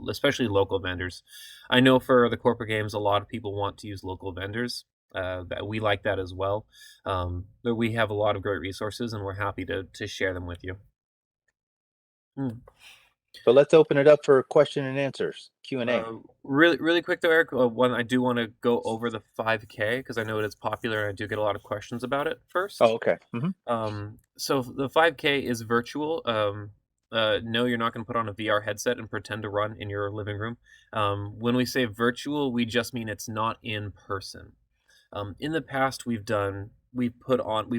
especially local vendors. I know for the corporate games, a lot of people want to use local vendors. That we like that as well. But we have a lot of great resources, and we're happy to share them with you. So let's open it up for question and answers, Q&A. Really quick though, Eric, one I do want to go over the 5K because I know it is popular and I do get a lot of questions about it first. Oh, okay. So the 5K is virtual. No, you're not going to put on a VR headset and pretend to run in your living room. When we say virtual, we just mean it's not in person. In the past, we've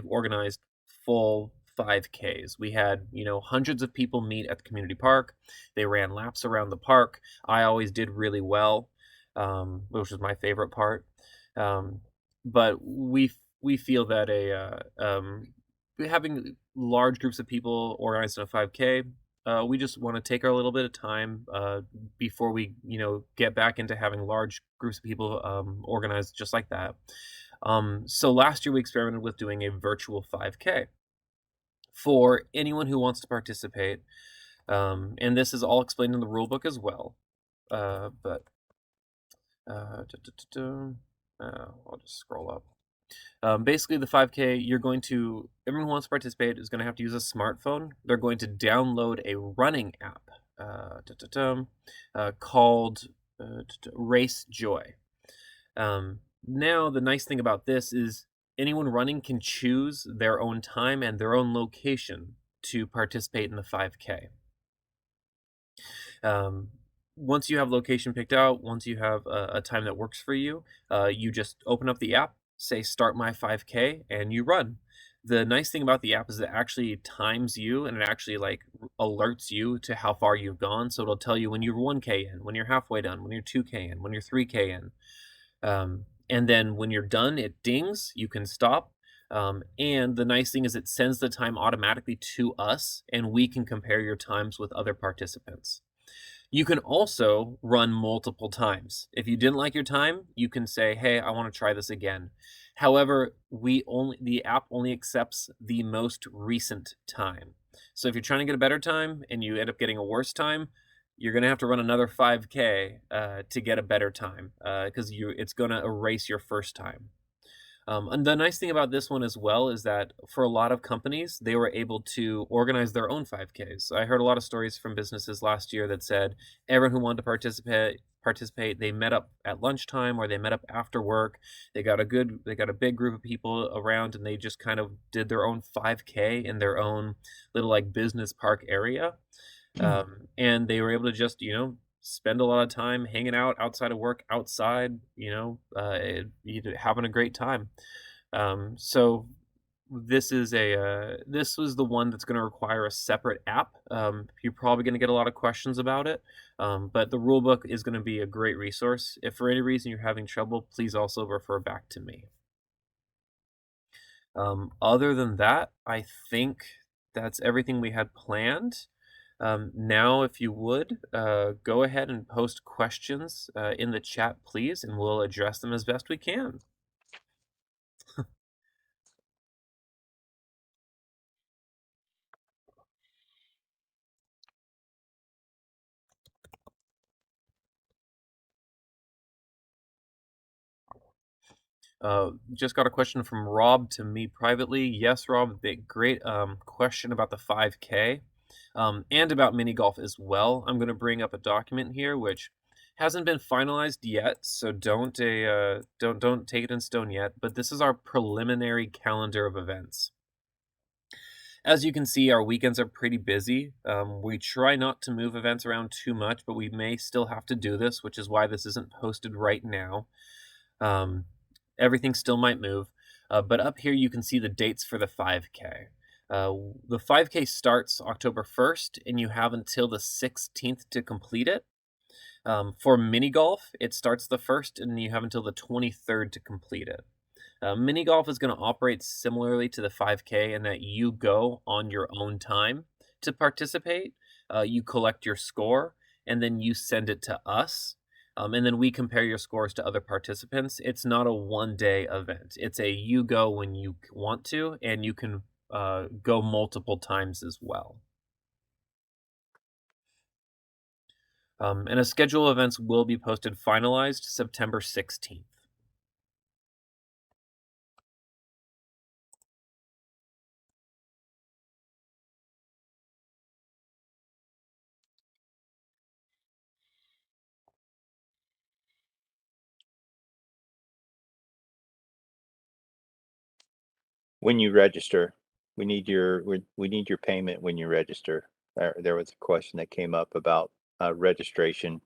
organized full 5Ks. We had, hundreds of people meet at the community park. They ran laps around the park. I always did really well, which was my favorite part. But we feel that having large groups of people organized in a 5K, we just want to take our little bit of time before we, get back into having large groups of people organized just like that. So last year we experimented with doing a virtual 5K. for anyone who wants to participate. And this is all explained in the rule book as well. But I'll just scroll up. Basically, the 5K, everyone who wants to participate is going to have to use a smartphone. They're going to download a running app called Race Joy. Now, the nice thing about this is anyone running can choose their own time and their own location to participate in the 5K. Once you have location picked out, once you have a time that works for you, you just open up the app, say start my 5K, and you run. The nice thing about the app is it actually times you and it actually alerts you to how far you've gone. So it'll tell you when you're 1K in, when you're halfway done, when you're 2K in, when you're 3K in. And then when you're done, it dings, you can stop. And the nice thing is it sends the time automatically to us and we can compare your times with other participants. You can also run multiple times. If you didn't like your time, you can say, hey, I want to try this again. However, the app only accepts the most recent time. So if you're trying to get a better time and you end up getting a worse time, you're going to have to run another 5K to get a better time because it's going to erase your first time. And the nice thing about this one as well is that for a lot of companies, they were able to organize their own 5Ks. I heard a lot of stories from businesses last year that said everyone who wanted to participate, they met up at lunchtime or they met up after work. They got a big group of people around and they just kind of did their own 5K in their own little business park area. And they were able to just, spend a lot of time hanging out outside of work, outside, having a great time. So this was the one that's going to require a separate app. You're probably going to get a lot of questions about it, but the rule book is going to be a great resource. If for any reason you're having trouble, please also refer back to me. Other than that, I think that's everything we had planned. Now, if you would, go ahead and post questions in the chat, please, and we'll address them as best we can. Just got a question from Rob to me privately. Yes, Rob, great question about the 5K and about mini golf as well. I'm going to bring up a document here which hasn't been finalized yet, so don't take it in stone yet. But this is our preliminary calendar of events. As you can see, our weekends are pretty busy. We try not to move events around too much, but we may still have to do this, which is why this isn't posted right now. Everything still might move, but up here you can see the dates for the 5K. The 5K starts October 1st, and you have until the 16th to complete it. For mini golf, it starts the 1st, and you have until the 23rd to complete it. Mini golf is going to operate similarly to the 5K in that you go on your own time to participate. You collect your score, and then you send it to us. And then we compare your scores to other participants. It's not a one-day event. It's you go when you want to, and you can go multiple times as well. And a schedule of events will be posted finalized September 16th. When you register, we need your payment when you register. There was a question that came up about registration.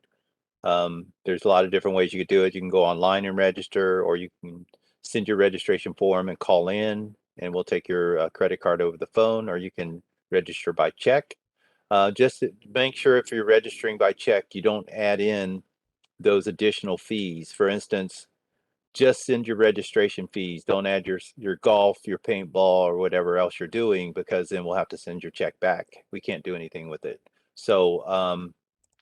There's a lot of different ways you could do it. You can go online and register, or you can send your registration form and call in, and we'll take your credit card over the phone, or you can register by check. Just to make sure if you're registering by check, you don't add in those additional fees. For instance, just send your registration fees. Don't add your golf, your paintball, or whatever else you're doing, because then we'll have to send your check back. We can't do anything with it. So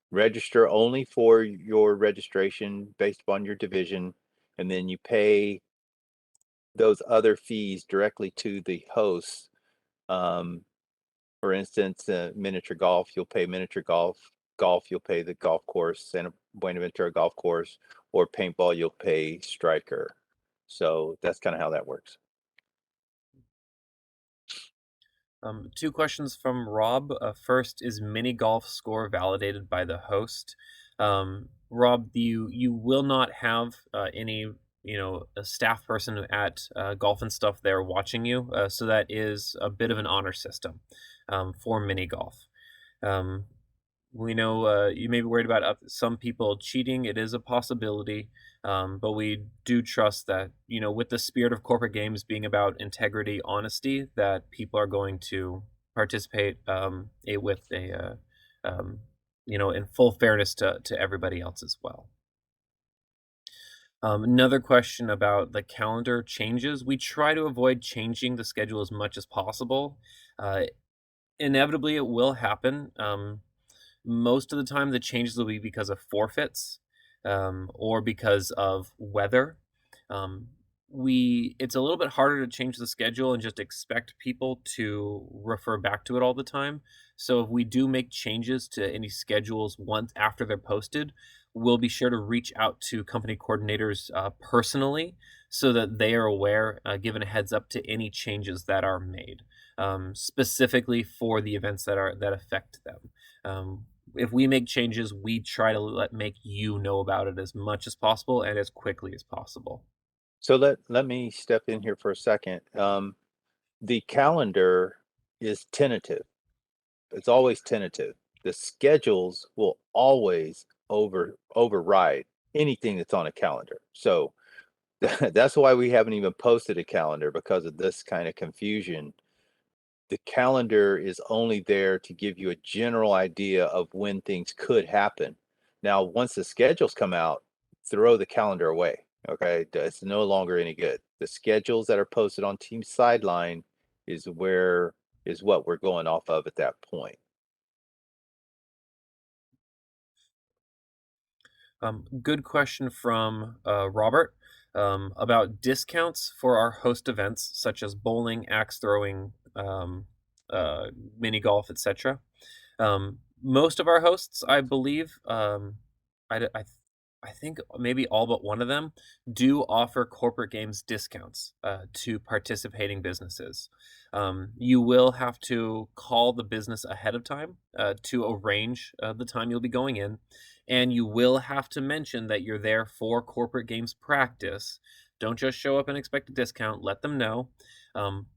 register only for your registration based upon your division, and then you pay those other fees directly to the host For instance, miniature golf, you'll pay miniature golf. Golf, you'll pay the golf course, Santa Buenaventura Golf Course, or paintball, you'll pay Striker. So that's kind of how that works. Two questions from Rob. First, is mini golf score validated by the host? Rob, you will not have any a staff person at Golf and Stuff there watching you, so that is a bit of an honor system for mini golf. We know you may be worried about some people cheating. It is a possibility, but we do trust that, with the spirit of corporate games being about integrity, honesty, that people are going to participate with in full fairness to everybody else as well. Another question about the calendar changes. We try to avoid changing the schedule as much as possible. Inevitably, it will happen. Most of the time, the changes will be because of forfeits or because of weather. It's a little bit harder to change the schedule and just expect people to refer back to it all the time. So if we do make changes to any schedules once after they're posted, we'll be sure to reach out to company coordinators personally so that they are aware, given a heads up to any changes that are made, specifically for the events that affect them. If we make changes, we try to make you know about it as much as possible and as quickly as possible. So let me step in here for a second. The calendar is tentative. It's always tentative. The schedules will always override anything that's on a calendar. So that's why we haven't even posted a calendar, because of this kind of confusion. The calendar is only there to give you a general idea of when things could happen. Now, once the schedules come out, throw the calendar away. Okay, it's no longer any good. The schedules that are posted on Team Sideline is what we're going off of at that point. Good question from Robert about discounts for our host events such as bowling, axe throwing, mini golf, etc. Most of our hosts, I believe, I think maybe all but one of them do offer corporate games discounts to participating businesses. You will have to call the business ahead of time to arrange the time you'll be going in, and you will have to mention that you're there for corporate games practice. Don't just show up and expect a discount. Let them know.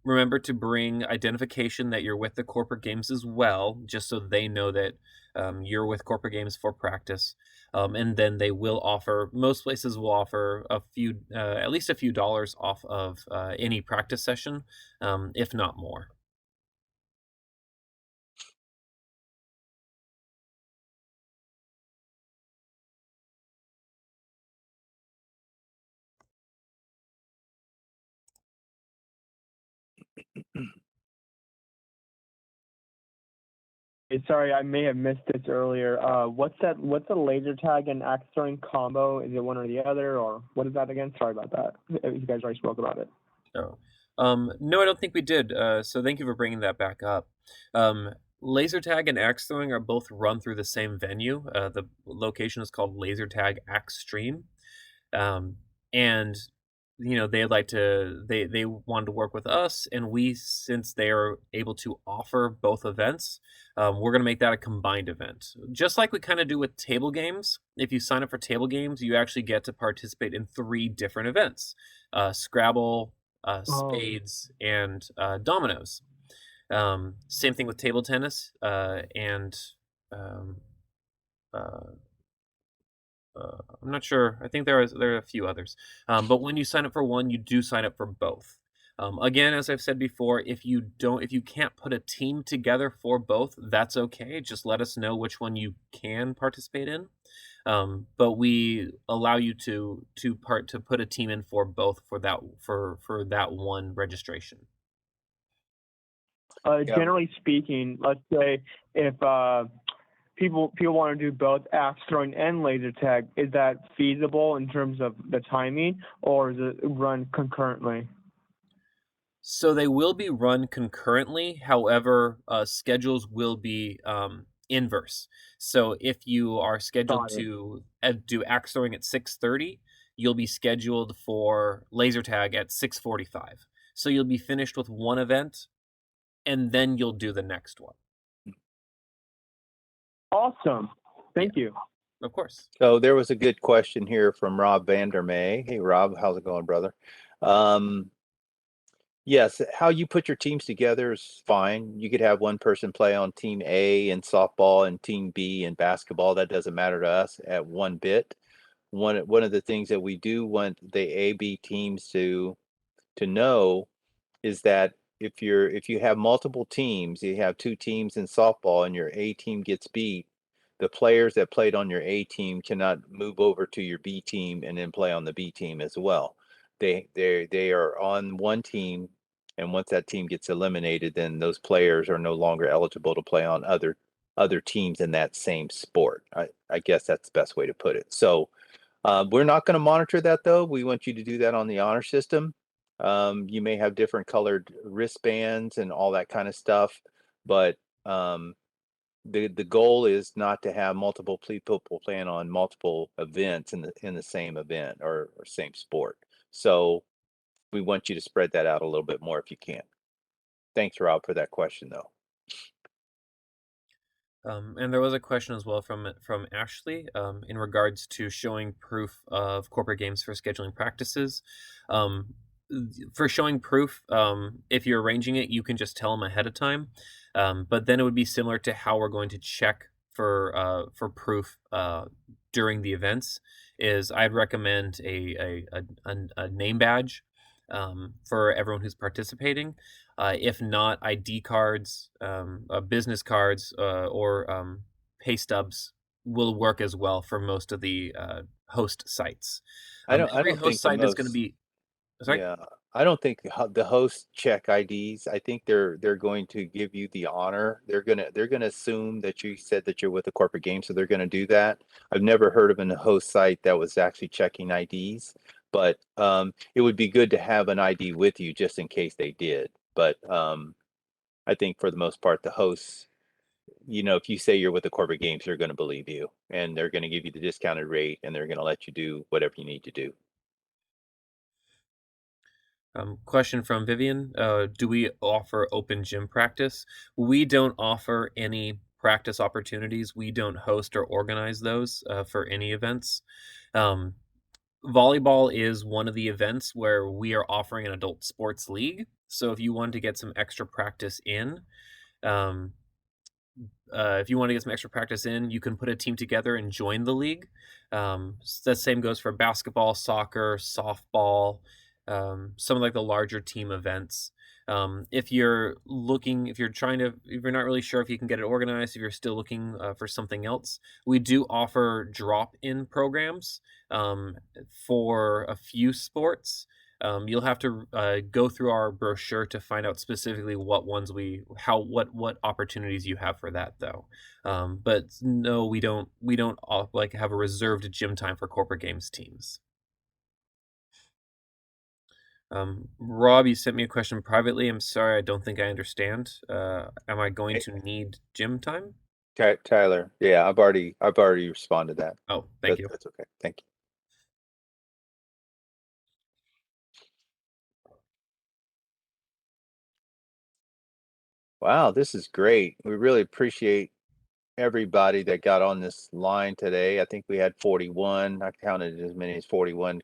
Remember to bring identification that you're with the corporate games as well, just so they know that you're with corporate games for practice. And then they will offer, most places will offer at least a few dollars off of any practice session, if not more. Sorry, I may have missed this earlier. What's the laser tag and axe throwing combo? Is it one or the other, or what is that again? Sorry about that. You guys already spoke about it. Oh. No, I don't think we did. So thank you for bringing that back up. Laser tag and axe throwing are both run through the same venue. The location is called Laser Tag Axe Stream. And they wanted to work with us, and since they are able to offer both events, we're going to make that a combined event, just like we kind of do with table games. If you sign up for table games, you actually get to participate in 3 different events: Scrabble, spades, and dominoes. Same thing with table tennis and I'm not sure. I think there are a few others. But when you sign up for one, you do sign up for both. Again, as I've said before, if you can't put a team together for both, that's okay. Just let us know which one you can participate in. But we allow you to put a team in for both for that one registration. Generally speaking, let's say if people want to do both axe throwing and laser tag, is that feasible in terms of the timing, or is it run concurrently? So they will be run concurrently. However, schedules will be inverse. So if you are scheduled Got it. to do axe throwing at 6:30, you'll be scheduled for laser tag at 6:45. So you'll be finished with one event, and then you'll do the next one. Awesome. Thank you. Of course. So there was a good question here from Rob Vandermeer. Hey, Rob, how's it going, brother? Yes, how you put your teams together is fine. You could have one person play on team A in softball and team B in basketball. That doesn't matter to us at one bit. One of the things that we do want the A-B teams to know is that if you have multiple teams, you have two teams in softball and your A team gets beat, the players that played on your A team cannot move over to your B team and then play on the B team as well. They are on one team, and once that team gets eliminated, then those players are no longer eligible to play on other teams in that same sport. I guess that's the best way to put it. So we're not going to monitor that though. We want you to do that on the honor system. You may have different colored wristbands and all that kind of stuff, but the goal is not to have multiple people playing on multiple events in the same event or same sport. So we want you to spread that out a little bit more if you can. Thanks, Rob, for that question though. And there was a question as well from Ashley in regards to showing proof of corporate games for scheduling practices. For showing proof, if you're arranging it, you can just tell them ahead of time. But then it would be similar to how we're going to check for proof during the events. Is I'd recommend a name badge for everyone who's participating. If not, ID cards, business cards, or pay stubs will work as well for most of the host sites. I don't Every think host the site is going to most be. Sorry? Yeah, I don't think the hosts check IDs. I think they're going to give you the honor. They're gonna assume that you said that you're with a corporate game, so they're gonna do that. I've never heard of a host site that was actually checking IDs, but it would be good to have an ID with you just in case they did. But I think for the most part, the hosts, if you say you're with the corporate games, they're going to believe you, and they're going to give you the discounted rate, and they're going to let you do whatever you need to do. Question from Vivian. Do we offer open gym practice? We don't offer any practice opportunities. We don't host or organize those for any events. Um, Volleyball is one of the events where we are offering an adult sports league. So if you want to get some extra practice in, um, you can put a team together and join the league. The same goes for basketball, soccer, softball, some of like the larger team events. If you're not really sure if you can get it organized, if you're still looking for something else, we do offer drop-in programs for a few sports. You'll have to go through our brochure to find out specifically what opportunities you have for that though. But no, we don't like have a reserved gym time for corporate games teams. Rob, you sent me a question privately. I'm sorry, I don't think I understand. Am I going to need gym time? Tyler, yeah, I've already responded to that. Oh, thank you. That's okay. Thank you. Wow, this is great. We really appreciate everybody that got on this line today. I think we had 41. I counted as many as 41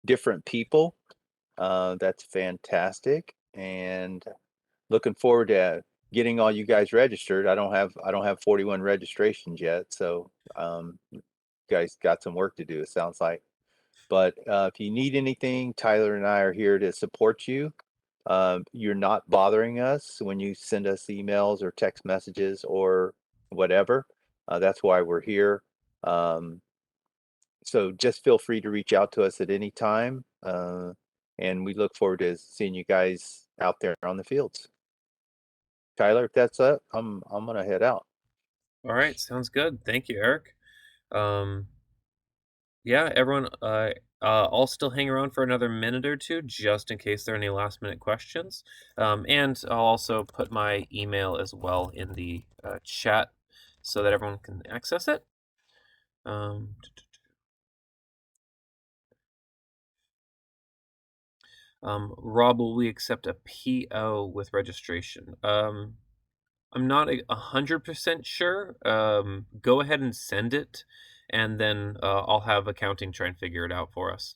different people. That's fantastic. And looking forward to getting all you guys registered. I don't have 41 registrations yet, so you guys got some work to do, it sounds like. But if you need anything, Tyler and I are here to support you. You're not bothering us when you send us emails or text messages or whatever. That's why we're here. So just feel free to reach out to us at any time. And we look forward to seeing you guys out there on the fields. Tyler, if that's it, I'm gonna head out. All right, sounds good. Thank you, Eric. Um, Yeah, everyone, I'll still hang around for another minute or two just in case there are any last minute questions. And I'll also put my email as well in the chat so that everyone can access it. Rob, will we accept a PO with registration? I'm not 100% sure. Go ahead and send it, and then I'll have accounting try and figure it out for us.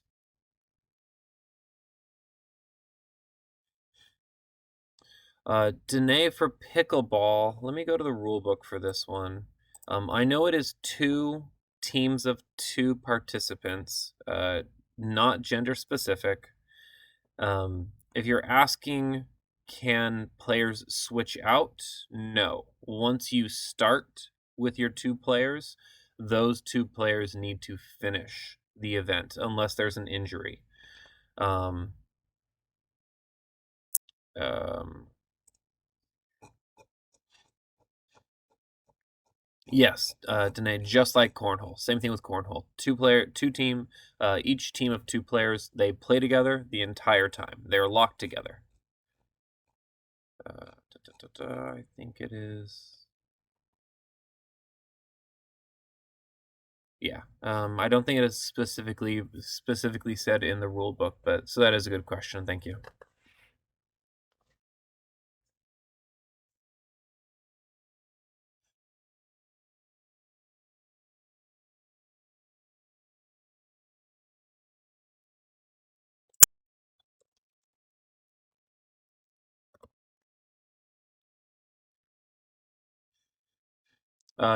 Danae for pickleball. Let me go to the rule book for this one. I know it is 2 teams of 2 participants, not gender specific. If you're asking, can players switch out? No. Once you start with your 2 players, those 2 players need to finish the event unless there's an injury. Um, um, yes, Danae, just like cornhole. Same thing with cornhole. 2 team, each team of 2 players, they play together the entire time. They're locked together. I think it is. Yeah. I don't think it is specifically said in the rule book, but so that is a good question. Thank you.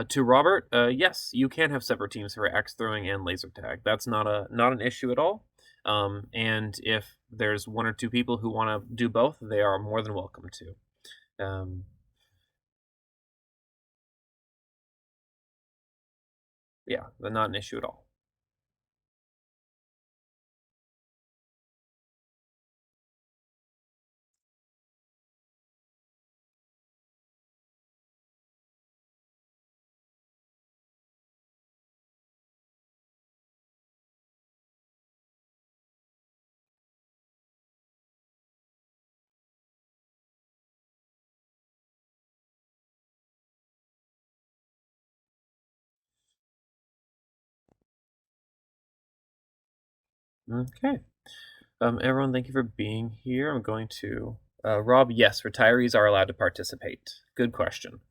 To Robert, yes, you can have separate teams for axe throwing and laser tag. That's not an issue at all. And if there's 1 or 2 people who want to do both, they are more than welcome to. Yeah, not an issue at all. Okay. Everyone, thank you for being here. I'm going to Rob. Yes, retirees are allowed to participate. Good question.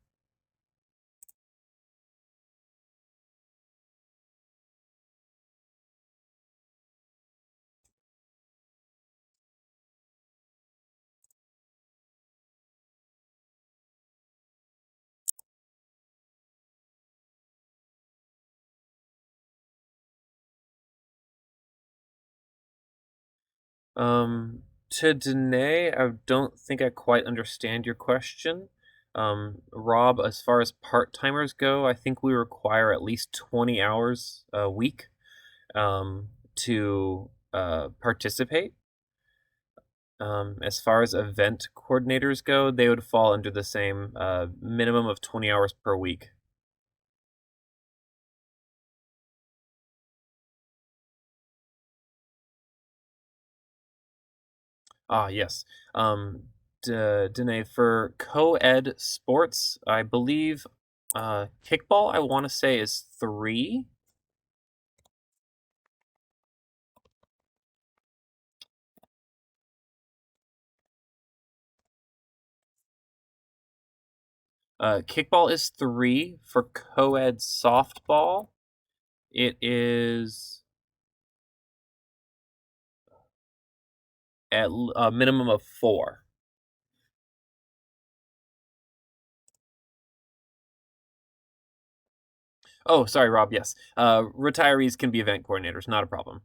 To Danae, I don't think I quite understand your question. Rob, as far as part timers go, I think we require at least 20 hours a week to participate. As far as event coordinators go, they would fall under the same minimum of 20 hours per week. Ah, yes. Danae, for co-ed sports, I believe kickball, I want to say, is 3. Kickball is 3 for co-ed softball. It is at a minimum of 4. Oh, sorry, Rob. Yes, retirees can be event coordinators. Not a problem.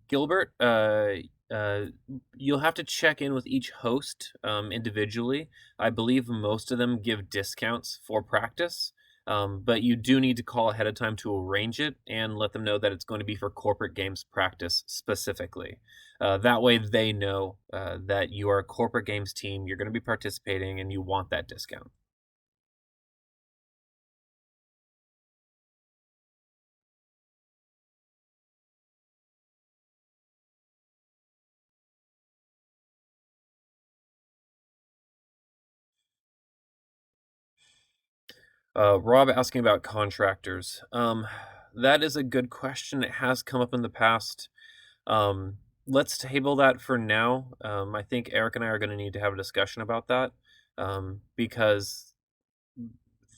Gilbert, you'll have to check in with each host individually. I believe most of them give discounts for practice, but you do need to call ahead of time to arrange it and let them know that it's going to be for corporate games practice specifically. That way they know that you are a corporate games team, you're going to be participating, and you want that discount. Rob asking about contractors. That is a good question. It has come up in the past. Let's table that for now. I think Eric and I are going to need to have a discussion about that, because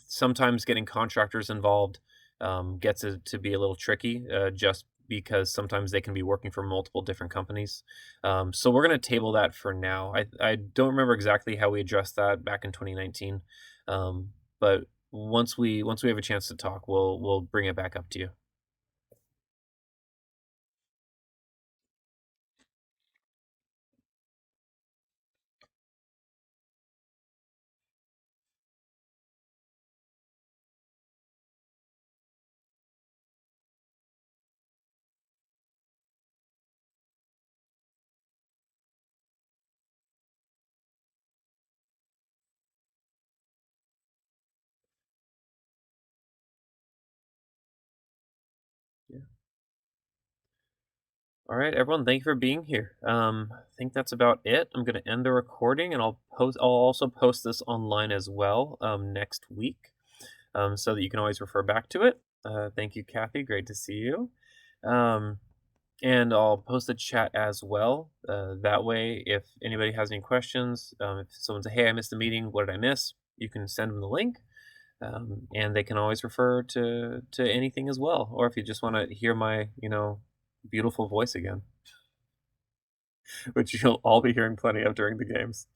sometimes getting contractors involved gets it to be a little tricky, just because sometimes they can be working for multiple different companies. So we're going to table that for now. I don't remember exactly how we addressed that back in 2019, but once we have a chance to talk, we'll bring it back up to you. Yeah. All right, everyone, thank you for being here. I think that's about it. I'm going to end the recording, and I'll also post this online as well next week, so that you can always refer back to it. Thank you, Kathy. Great to see you. Um, and I'll post the chat as well. That way, if anybody has any questions, if someone says, "Hey, I missed the meeting. What did I miss?" You can send them the link, and they can always refer to anything as well. Or if you just want to hear my beautiful voice again, which you'll all be hearing plenty of during the games.